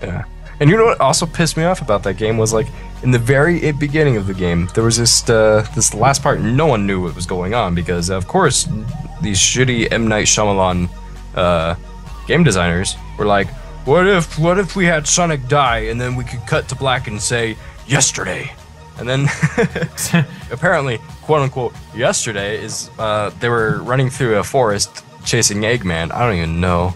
Yeah. And you know what also pissed me off about that game was like in the very beginning of the game there was this last part no one knew what was going on because of course these shitty M. Night Shyamalan game designers were like, what if we had Sonic die and then we could cut to black and say yesterday, and then apparently quote unquote yesterday is they were running through a forest chasing Eggman. I don't even know.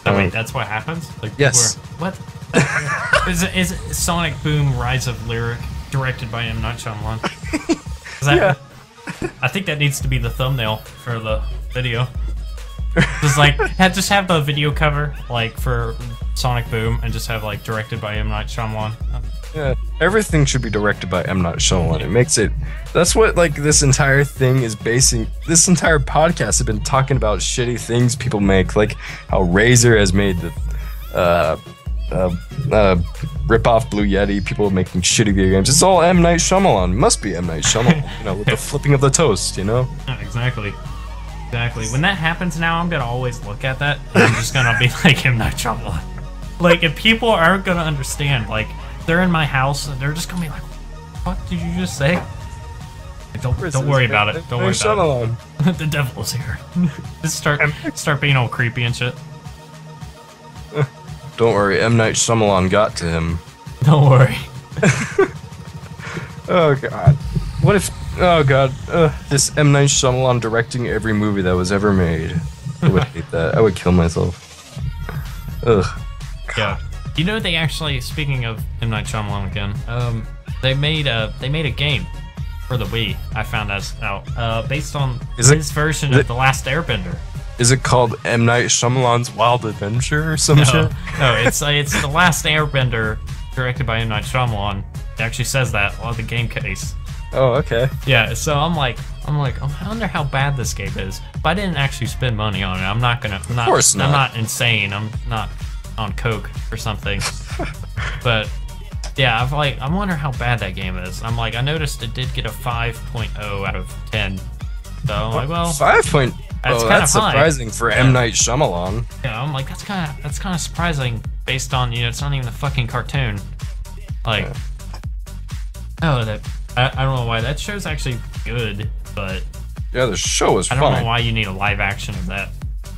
Oh wait, that's what happens? Like, yes. What? Is it Sonic Boom Rise of Lyric, directed by M. Night Shyamalan? Yeah. I think that needs to be the thumbnail for the video. Just have the video cover like for Sonic Boom and just have like directed by M. Night Shyamalan. Yeah, everything should be directed by M. Night Shyamalan. It makes it. That's what like this entire thing is basing. This entire podcast has been talking about shitty things people make, like how Razer has made the rip off Blue Yeti. People making shitty video games. It's all M. Night Shyamalan. It must be M. Night Shyamalan. With the flipping of the toast. Yeah, exactly. When that happens now, I'm gonna always look at that and I'm just gonna be like M. Night Shyamalan. Like if people aren't gonna understand, like. They're in my house and they're just gonna be like, what did you just say? Like, don't worry about it. Don't worry about it. The devil is here. Just start being all creepy and shit. Don't worry, M. Night Shyamalan got to him. Don't worry. Oh god. What if... Oh god. This M. Night Shyamalan directing every movie that was ever made. I would hate that. I would kill myself. Ugh. Yeah. You know, they actually, speaking of M. Night Shyamalan again, they made a game for the Wii. I found that out based on his version of The Last Airbender. Is it called M. Night Shyamalan's Wild Adventure or some shit? No, it's The Last Airbender, directed by M. Night Shyamalan. It actually says that on the game case. Oh, okay. Yeah, so I'm like, I wonder how bad this game is. But I didn't actually spend money on it. I'm not insane. I'm not on coke or something. But yeah, I wonder how bad that game is. I'm like, I noticed it did get a 5.0 out of 10. So I'm like, well, 5.0. That's surprising for M. Night Shyamalan. Yeah, I'm like, that's kind of surprising based on it's not even a fucking cartoon. Like, I don't know why that show's actually good, but yeah, the show is fine. I don't know why you need a live action of that.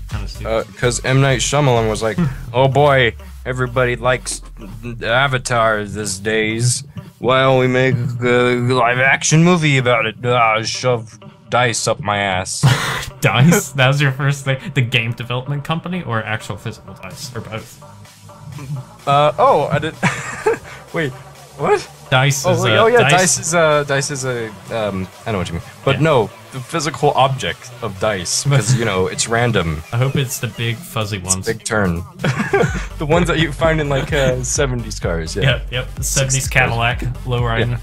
Kind of stupid. Because M. Night Shyamalan was like, oh boy, everybody likes Avatar these days. Why don't we make a live action movie about it? Shove dice up my ass. Dice? That was your first thing? The game development company or actual physical dice? Or both? I did. Wait, what? Dice is Dice is a I know what you mean. But no, the physical object of dice, because it's random. I hope it's the big fuzzy ones. Big turn. The ones that you find in like 70s cars, yeah. Yep, the 70s Cadillac lowriding. Yeah.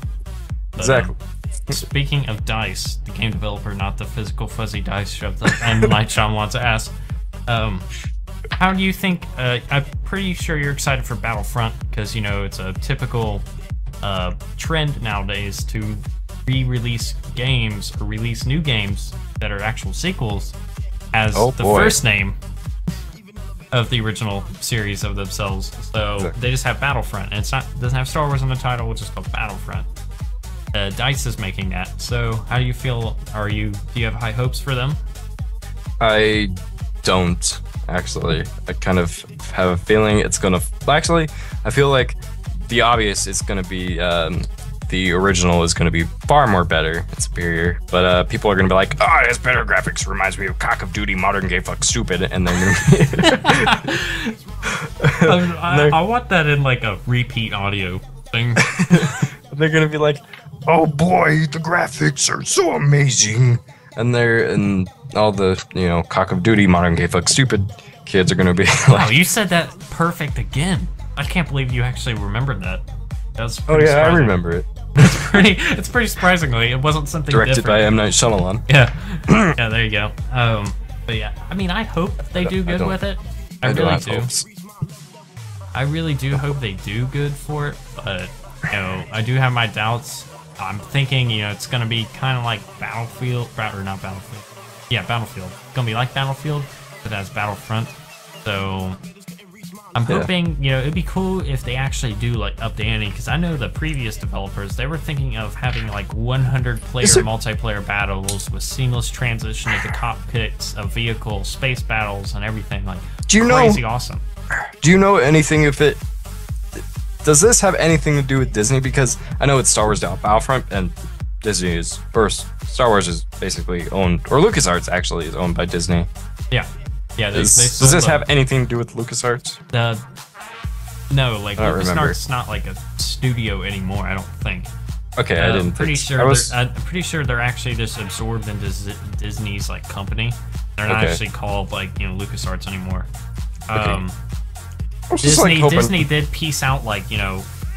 Exactly. Speaking of dice, the game developer, not the physical fuzzy dice shoved up M. Night Shyamalan's ass. How do you think? I'm pretty sure you're excited for Battlefront because it's a typical trend nowadays to re-release games or release new games that are actual sequels as the boy. first name of the original series of themselves. So Exactly. they just have Battlefront, and doesn't have Star Wars in the title, which is called Battlefront. DayZ is making that. So how do you feel? Do you have high hopes for them? I don't actually. I kind of have a feeling it's gonna. Actually, I feel like the obvious is gonna be the original is gonna be far more better and superior. But people are gonna be like, "Oh, it has better graphics. Reminds me of Call of Duty Modern Gay Fuck Stupid," and then I want that in like a repeat audio thing. they're gonna be like, "Oh boy, the graphics are so amazing," and all the Call of Duty Modern Gay Fuck Stupid kids are gonna be like, Wow, you said that perfect again. I can't believe you actually remembered that. That was "Oh yeah, surprising. I remember it." It's pretty surprisingly. It wasn't something Directed different. by M. Night Shyamalan. Yeah, yeah. There you go. But yeah, I mean, I hope they do good with it. I don't really have do. hopes. I really do hope they do good for it. But I do have my doubts. I'm thinking, it's gonna be kind of like Battlefield, or not Battlefield. Yeah, Battlefield. It's gonna be like Battlefield, but as Battlefront. So I'm hoping, it'd be cool if they actually do like up the ante, because I know the previous developers, they were thinking of having like 100-player multiplayer battles with seamless transition into cockpits of vehicles, space battles, and everything. Like, crazy awesome. Do you know anything if it? Does this have anything to do with Disney? Because I know it's Star Wars now, Battlefront, and Disney is first. Star Wars is basically owned, or LucasArts actually is owned by Disney. Yeah. Yeah, does this have anything to do with LucasArts? No, like remember. LucasArts not like a studio anymore. I don't think. Okay, I didn't. I'm pretty sure they're actually just absorbed into Disney's like company. They're not actually called like LucasArts anymore. Disney did piece out like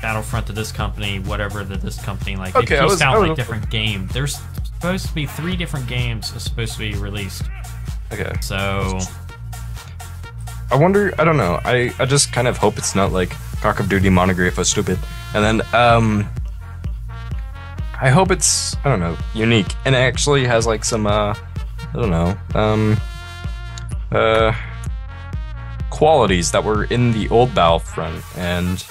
Battlefront to this company, whatever to this company. Like they pieced out like different games. There's supposed to be 3 different games that's supposed to be released. Okay. So I wonder. I don't know. I just kind of hope it's not like Call of Duty Modern Gay Fuck Stupid, and then I hope it's unique and it actually has like some qualities that were in the old Battlefront and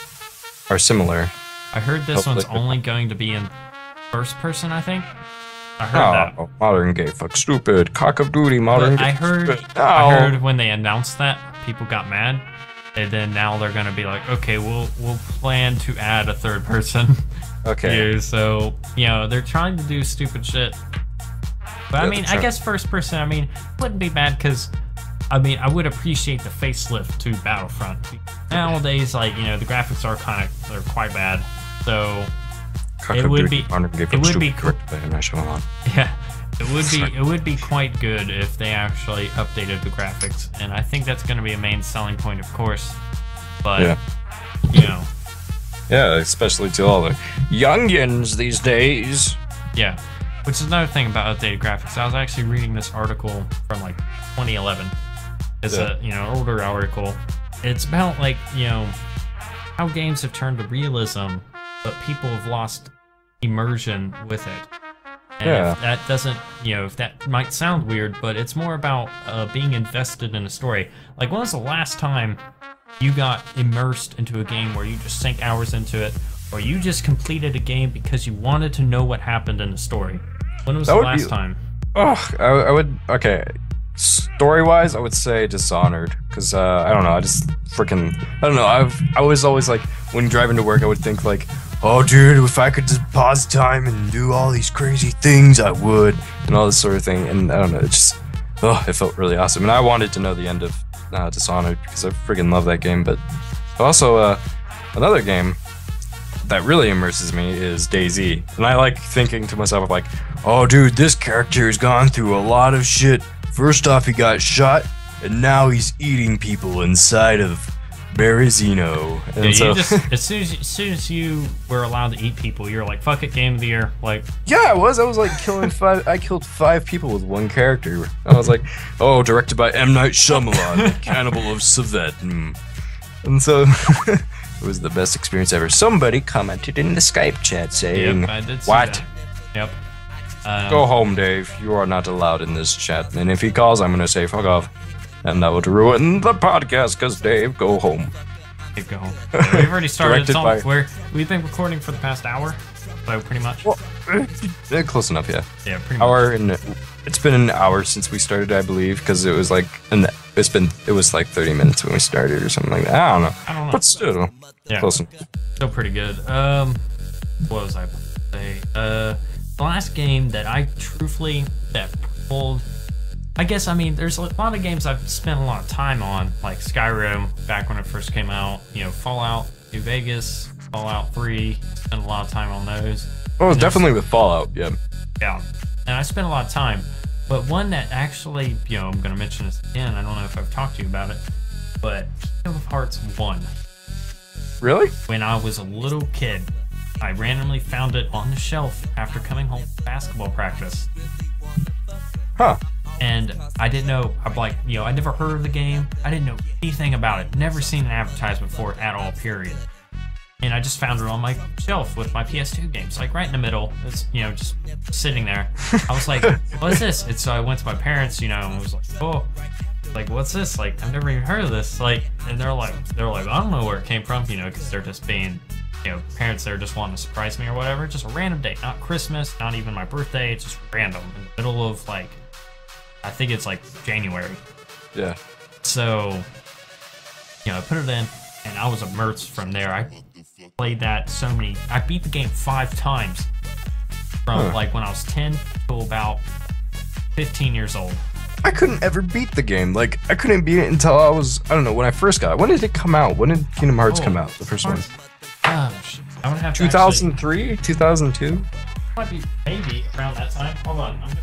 are similar. I heard this one's only going to be in first person, I think. I heard that. Modern Gay Fuck Stupid, Call of Duty Modern Gay Fuck Stupid. I heard when they announced that, people got mad. And then now they're gonna be like, okay, we'll plan to add a third person. Okay. So, they're trying to do stupid shit. But I mean, I guess first person, wouldn't be bad, because I would appreciate the facelift to Battlefront. Nowadays, like, the graphics are they're quite bad. So it would be cool. Yeah, it would be quite good if they actually updated the graphics, and I think that's going to be a main selling point, of course. But yeah, especially to all the youngins these days. Yeah, which is another thing about updated graphics. I was actually reading this article from like 2011. It's a older article. It's about like how games have turned to realism, but people have lost immersion with it. And if that doesn't, if that might sound weird, but it's more about being invested in a story. Like, when was the last time you got immersed into a game where you just sank hours into it, or you just completed a game because you wanted to know what happened in the story? When was the last time? Oh, I would. Okay, story-wise, I would say Dishonored, because I don't know. I don't know. I was always like, when driving to work, I would think like, oh, dude, if I could just pause time and do all these crazy things, I would, and all this sort of thing. And I don't know, it felt really awesome. And I wanted to know the end of Dishonored, because I freaking love that game. But also, another game that really immerses me is DayZ. And I like thinking to myself, like, oh, dude, this character has gone through a lot of shit. First off, he got shot, and now he's eating people inside of Berezino. And as soon as you were allowed to eat people, you're like, fuck it, game of the year. Like, yeah, I was like killing 5. I killed 5 people with one character. I was like, oh, directed by M. Night Shyamalan, the Cannibal of Savet. And so it was the best experience ever. Somebody commented in the Skype chat saying, yep, I did see "What? That. Yep. Go home, Dave. You are not allowed in this chat. And if he calls, I'm gonna say fuck off. And that would ruin the podcast, because Dave, go home. Dave, go home. Yeah, we've already started. We've been recording for the past hour, so pretty much. Well, close enough, yeah. Yeah, pretty much. It's been an hour since we started, I believe, because it was like it was like 30 minutes when we started or something like that. I don't know. But still, yeah, close enough. Still pretty good. What was I about to say? The last game that I truthfully pulled. I guess, I mean, there's a lot of games I've spent a lot of time on, like Skyrim, back when it first came out, you know, Fallout, New Vegas, Fallout 3, spent a lot of time on those. Oh, definitely with Fallout, yeah. Yeah, and I spent a lot of time, but one that actually, you know, I'm going to mention this again, I don't know if I've talked to you about it, but Kingdom Hearts 1. Really? When I was a little kid, I randomly found it on the shelf after coming home from basketball practice. Huh. And I didn't know, I'm like, you know, I never heard of the game. I didn't know anything about it. Never seen an advertisement for it at all, period. And I just found it on my shelf with my PS2 games, like right in the middle. It's, you know, just sitting there. I was like, what is this? And so I went to my parents, you know, and was like, oh, like, what's this? Like, I've never even heard of this. Like, and they're like, I don't know where it came from, you know, because they're just being, you know, parents that are just wanting to surprise me or whatever. Just a random day, not Christmas, not even my birthday. It's just random in the middle of, like, I think it's like January. Yeah. So, you know, I put it in, and I was immersed from there. I played that I beat the game 5 times from like when I was 10 to about 15 years old. I couldn't ever beat the game. Like, I couldn't beat it until I was, I don't know, when I first got it. When did it come out? When did Kingdom Hearts come out? The first one? Gosh, I would have to 2003? 2002? Might be maybe around that time. Hold on. I'm gonna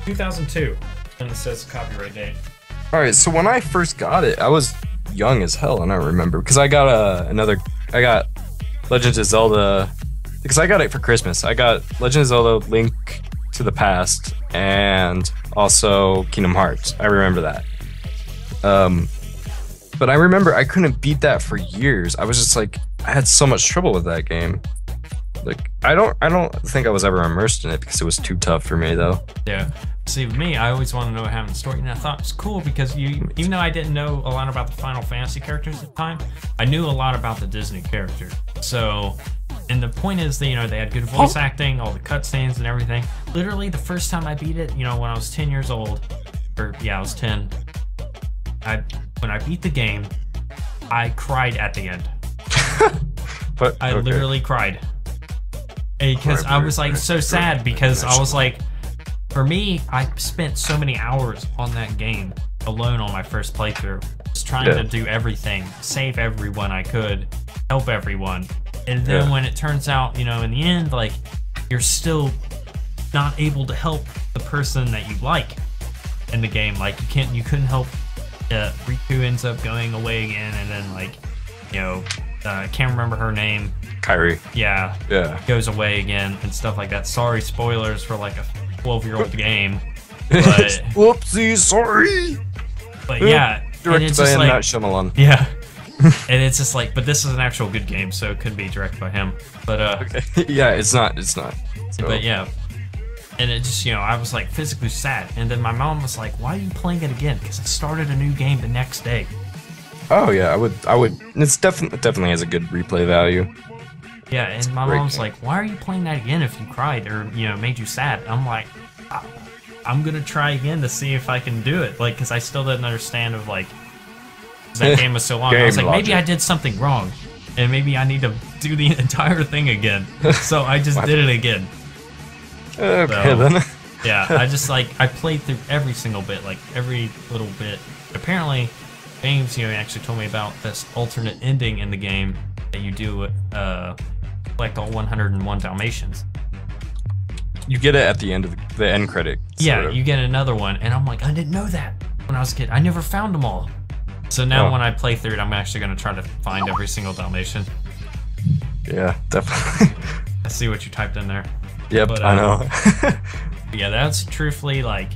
2002, and it says copyright date. Alright, so when I first got it, I was young as hell, and I remember, because I got I got Legend of Zelda, because I got it for Christmas. I got Legend of Zelda Link to the Past, and also Kingdom Hearts. I remember that. But I remember I couldn't beat that for years. I was just like, I had so much trouble with that game. Like, I don't think I was ever immersed in it because it was too tough for me, though. Yeah. See, with me, I always wanted to know what happened in the story, and I thought it was cool because even though I didn't know a lot about the Final Fantasy characters at the time, I knew a lot about the Disney character. So, and the point is that, you know, they had good voice acting, all the cutscenes and everything. Literally, the first time I beat it, you know, when I was 10 years old, or yeah, I was 10. When I beat the game, I cried at the end. But I literally cried. Because I was like so sad because I was like, for me, I spent so many hours on that game alone on my first playthrough, just trying to do everything, save everyone I could, help everyone. And then when it turns out, you know, in the end, like, you're still not able to help the person that you like in the game. Like, you couldn't help Riku ends up going away again, and then, like, you know, I can't remember her name. Kyrie. Yeah. Goes away again and stuff like that. Sorry, spoilers for like a 12-year-old game. But whoopsie, sorry. But yeah, directed by M. Night Shyamalan. Yeah. And it's just like, but this is an actual good game, so it couldn't be directed by him. But okay. Yeah, it's not. So. But yeah. And it just, you know, I was like physically sad. And then my mom was like, "Why are you playing it again?" Because I started a new game the next day. Oh yeah, I would. It's definitely has a good replay value. Yeah, and my mom's like, "Why are you playing that again if you cried or, you know, made you sad?" I'm like, I'm gonna try again to see if I can do it, like, because I still didn't understand of like that game was so long. I was like, maybe I did something wrong, and maybe I need to do the entire thing again. So I just did it again. Okay, then. Yeah, I just like I played through every single bit, like every little bit. Apparently, James, you know, actually told me about this alternate ending in the game that you do collect all 101 Dalmatians. You get it at the end of the end credit. Yeah, you get another one, and I'm like, I didn't know that when I was a kid. I never found them all. So now when I play through it, I'm actually going to try to find every single Dalmatian. Yeah, definitely. I see what you typed in there. Yep, but, I know. Yeah, that's truthfully like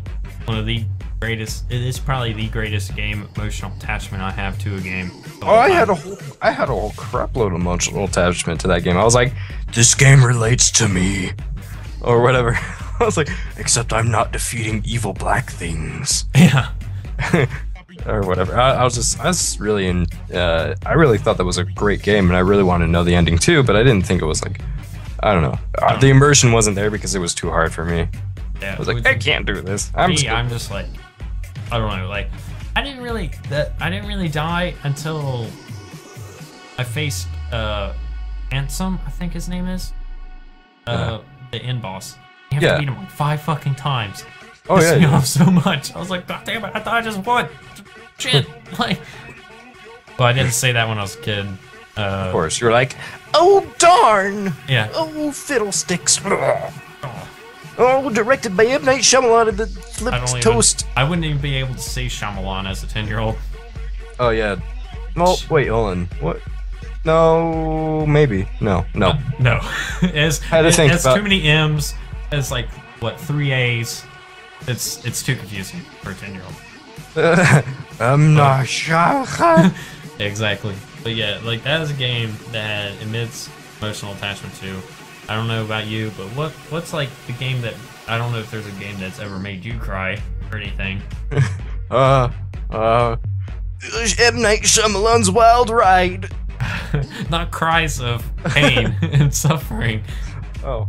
one of the greatest. It is probably the greatest game emotional attachment I have to a game. Oh, I had a whole crapload of emotional attachment to that game. I was like, this game relates to me, or whatever. I was like, except I'm not defeating evil black things. Yeah. Or whatever. I was really in. I really thought that was a great game, and I really wanted to know the ending too. But I didn't think it was like, I don't know. The immersion wasn't there because it was too hard for me. Yeah, I was like, I can't do this. I'm just like, I don't know. Like, I didn't really die until I faced Ansem, I think his name is, the end boss. You have to beat him like 5 fucking times. Oh Pissed me off so much. I was like, God damn it! I thought I just won. Shit. Like, well, I didn't say that when I was a kid. Of course, you were like, oh darn. Yeah. Oh fiddlesticks. Oh, directed by M. Night Shyamalan and the flipped toast. I wouldn't even be able to say Shyamalan as a 10-year-old. Oh yeah. Well, wait, hold on. What? No, maybe. No. No. It's too many M's. It's like what, 3 A's. It's too confusing for a 10-year-old. I'm not sure. Exactly. But yeah, like that is a game that had immense emotional attachment to. I don't know about you, but what's like the game that I don't know if there's a game that's ever made you cry or anything. M. Night Shyamalan's Wild Ride. Not cries of pain and suffering. Oh.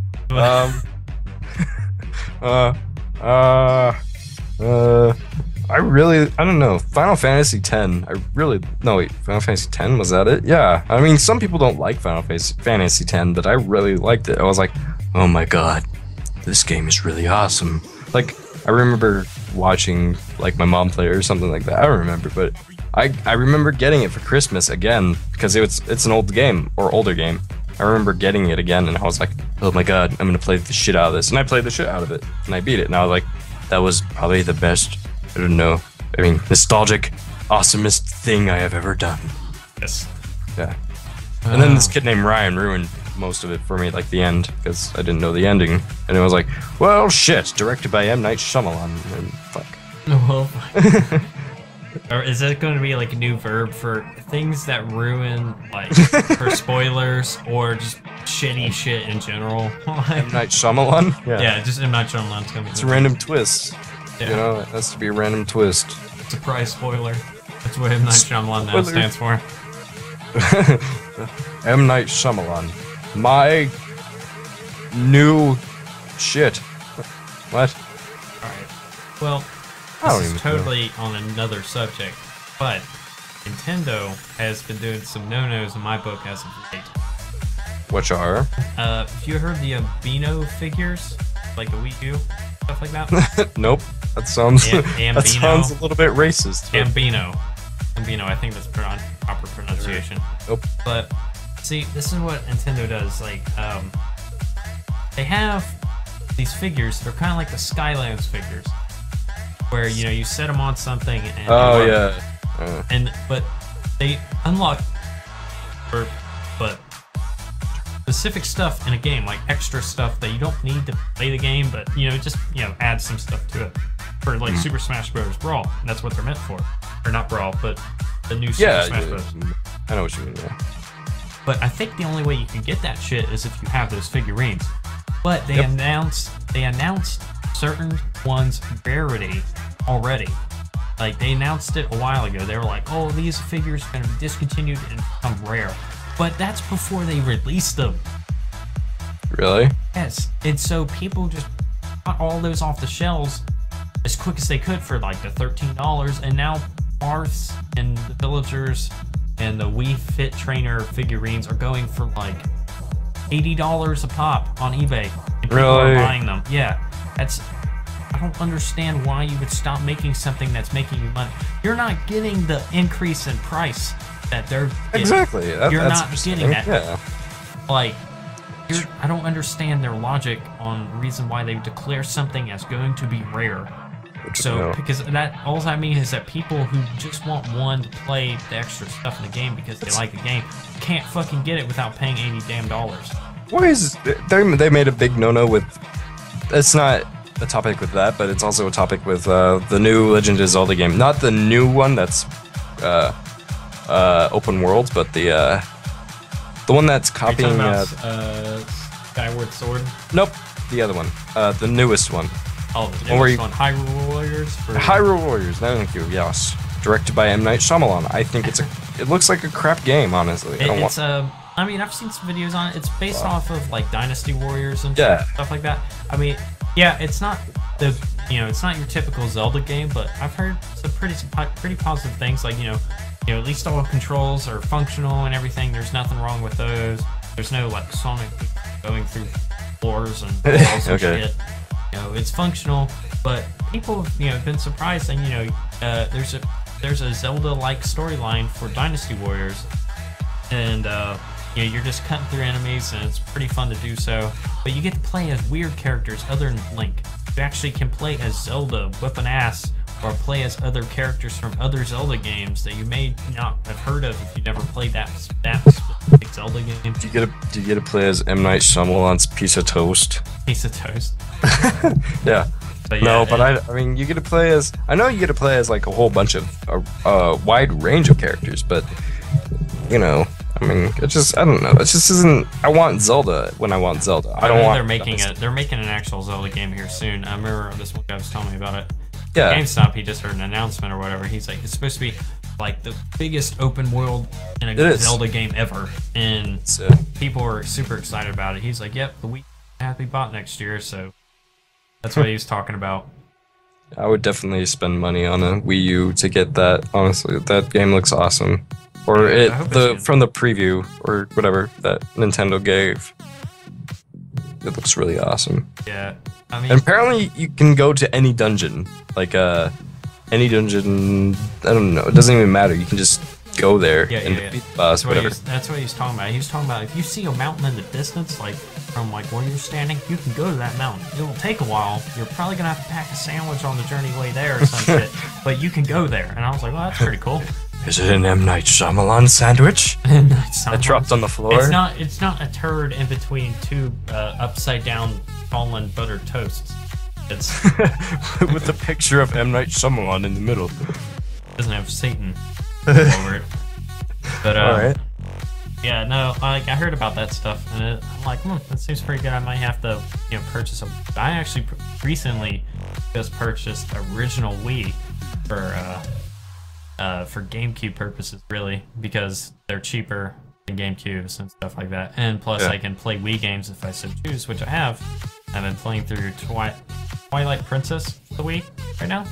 I don't know. Final Fantasy X. Final Fantasy X, was that it? Yeah. I mean, some people don't like Final Fantasy X, but I really liked it. I was like, oh my god, this game is really awesome. Like, I remember watching, like, my mom play it or something like that. I don't remember, but I remember getting it for Christmas again, because it's an old game, or older game. I remember getting it again, and I was like, oh my god, I'm gonna play the shit out of this. And I played the shit out of it, and I beat it, and I was like, that was probably the best, I don't know, I mean, nostalgic, awesomest thing I have ever done. Yes. Yeah. And then this kid named Ryan ruined most of it for me, like the end, because I didn't know the ending. And it was like, well, shit, directed by M. Night Shyamalan, and fuck. Well, or is that going to be like a new verb for things that ruin, like, for spoilers or just shitty shit in general? M. Night Shyamalan? Yeah, just M. Night Shyamalan's coming. It's a random twist. Yeah. You know, it has to be a random twist. Surprise spoiler. That's what M. Night Shyamalan now stands for. M. Night Shyamalan. My new shit. What? Alright. Well, I don't this even is totally on another subject, but Nintendo has been doing some no-nos in my book as of late. Which are? Have you heard the Beano figures? Like the Wii U? Stuff like that? Nope. That sounds Ambino. That sounds a little bit racist. Ambino. Ambino, I think that's proper pronunciation. Nope. But see, this is what Nintendo does. Like, they have these figures that are kind of like the Skylands figures, where you set them on something and but they unlock specific stuff in a game, like extra stuff that you don't need to play the game, but just add some stuff to it for like Super Smash Bros. Brawl. And that's what they're meant for, or not Brawl, but the new Super Smash Bros. I know what you mean. Yeah. But I think the only way you can get that shit is if you have those figurines. But they announced certain ones' rarity already. Like, they announced it a while ago. They were like, oh, these figures are going to be discontinued and become rare. But that's before they released them. Really? Yes. And so people just got all those off the shelves as quick as they could for like the $13. And now Marths and the Villagers and the Wii Fit Trainer figurines are going for like $80 a pop on eBay. And people are buying them. Yeah. I don't understand why you would stop making something that's making you money. You're not getting the increase in price that they're getting. Exactly. You're not getting that. Yeah. Like, I don't understand their logic on the reason why they declare something as going to be rare. So, because all I mean is that people who just want one to play the extra stuff in the game because they like the game can't fucking get it without paying $80 damn. Why is they made a big no-no with? It's not a topic with that, but it's also a topic with the new Legend of Zelda game. Not the new one that's open world, but the one that's copying. Skyward Sword. Nope, the other one, the newest one. Oh, the newest one, Hyrule Warriors. Hyrule Warriors. Thank you. Yes, directed by M. Night Shyamalan. I think it looks like a crap game, honestly. I mean, I've seen some videos on it. It's based off of like Dynasty Warriors and stuff like that. I mean, yeah, it's not it's not your typical Zelda game, but I've heard some pretty positive things. Like at least all controls are functional and everything. There's nothing wrong with those. There's no like Sonic going through floors and walls and shit. It's functional, but people have been surprised. And there's a Zelda-like storyline for Dynasty Warriors, and you're just cutting through enemies, and it's pretty fun to do so. But you get to play as weird characters other than Link. You actually can play as Zelda, whipping ass, or play as other characters from other Zelda games that you may not have heard of if you never played that specific Zelda game. Do you get to play as M. Night Shyamalan's piece of toast? Piece of toast. Yeah. But no, but I mean, you get to play as. I know you get to play as like a whole bunch of a wide range of characters, but I mean, I don't know. It just isn't. I want Zelda when I want Zelda. I don't want. They're making an actual Zelda game here soon. I remember this one guy was telling me about it. Yeah. GameStop, he just heard an announcement or whatever. He's like, it's supposed to be like the biggest open world in a Zelda game ever, and people are super excited about it. He's like, yep, the Wii has to be bought next year, so that's what he was talking about. I would definitely spend money on a Wii U to get that. Honestly, that game looks awesome. Or from the preview or whatever that Nintendo gave. It looks really awesome. Yeah, I mean, and apparently you can go to any dungeon, like any dungeon. I don't know. It doesn't even matter. You can just go there and defeat the boss. That's what he's talking about. He was talking about if you see a mountain in the distance, like from like where you're standing, you can go to that mountain. It will take a while. You're probably gonna have to pack a sandwich on the journey way there or some shit, but you can go there. And I was like, well, that's pretty cool. Is it an M. Night Shyamalan sandwich? That dropped on the floor? It's not a turd in between two upside down fallen buttered toasts. It's with the picture of M. Night Shyamalan in the middle. It doesn't have Satan over it. But alright. Yeah, no, I heard about that stuff, and I'm like, that seems pretty good. I might have to purchase them. I actually recently just purchased original Wii for GameCube purposes, really, because they're cheaper than GameCubes and stuff like that. And plus, I can play Wii games if I so choose, which I have. I've been playing through Twilight Princess for the Wii right now.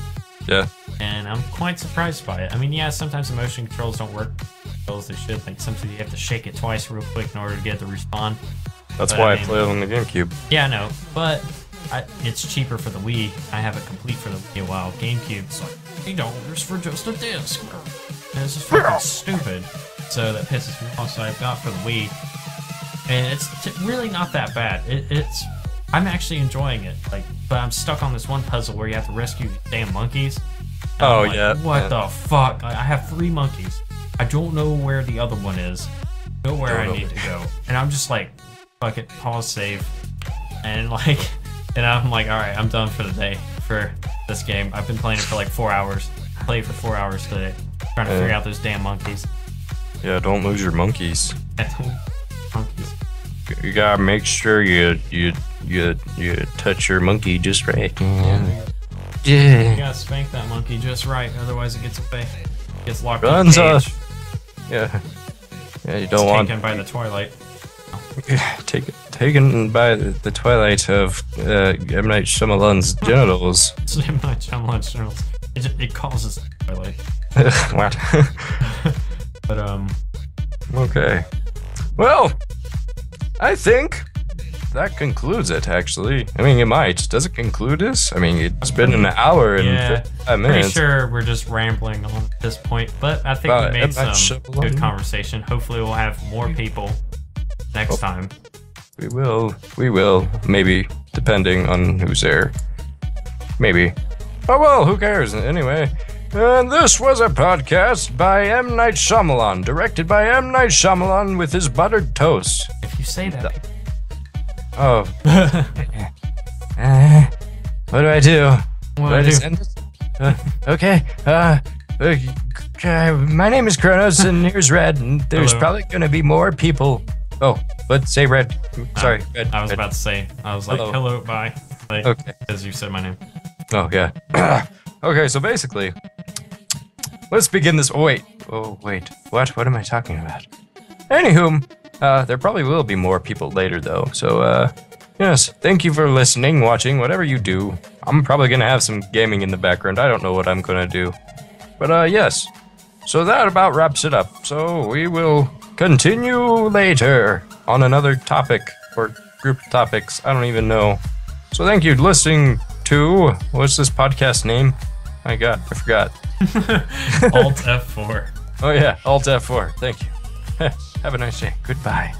Yeah. And I'm quite surprised by it. I mean, yeah, sometimes the motion controls don't work as well as they should. Like, sometimes you have to shake it twice real quick in order to get it to respawn. That's why I play it on the GameCube. Yeah, I know, but it's cheaper for the Wii. I have it complete for the Wii, while GameCube's like $8 for just a disc. And it's just fucking stupid. So that pisses me off. So I got for the Wii, and it's really not that bad. I'm actually enjoying it. Like, but I'm stuck on this one puzzle where you have to rescue these damn monkeys. Oh like, yeah. What the fuck? I have 3 monkeys. I don't know where the other one is. Know where I need to go. And I'm just like, fuck it, pause, save, and like. And I'm like, alright, I'm done for the day for this game. I've been playing it for like 4 hours. Played for 4 hours today. Trying to figure out those damn monkeys. Yeah, don't lose your monkeys. Monkeys. You gotta make sure you touch your monkey just right. Yeah. You gotta spank that monkey just right, otherwise it gets away. It gets locked in a cage. Yeah. Yeah, you don't want taken by the twilight. Taken by the twilight of M. Night Shyamalan's genitals. M. Night Shyamalan's genitals. It causes twilight. What? But okay. Well, I think that concludes it. Actually, I mean, it might. Does it conclude this? I mean, it's been an hour and 55 minutes. Pretty sure we're just rambling on at this point, but I think we made some good conversation. Hopefully, we'll have more people next time. We will. Maybe, depending on who's there. Maybe. Oh well, who cares? Anyway. And this was a podcast by M. Night Shyamalan, directed by M. Night Shyamalan with his buttered toast. If you say that. Oh. What do I do? What do I do? just end this? Okay. My name is Kronos, and here's Red, and there's Hello. probably going to be more people. Oh, let's say Red. Sorry, Red. I was Red. about to say. I was like, Hello. hello, bye. Like, Okay. As you said my name. Oh, yeah. Okay, so basically, let's begin this. Oh, wait. What? What am I talking about? Anywho, there probably will be more people later, though. So, yes, thank you for listening, watching, whatever you do. I'm probably going to have some gaming in the background. I don't know what I'm going to do. But, yes. So that about wraps it up. So we will continue later on another topic or group of topics. I don't even know. So thank you for listening to, what's this podcast name? My God, I forgot. Alt-F4. Oh yeah, Alt-F4. Thank you. Have a nice day. Goodbye.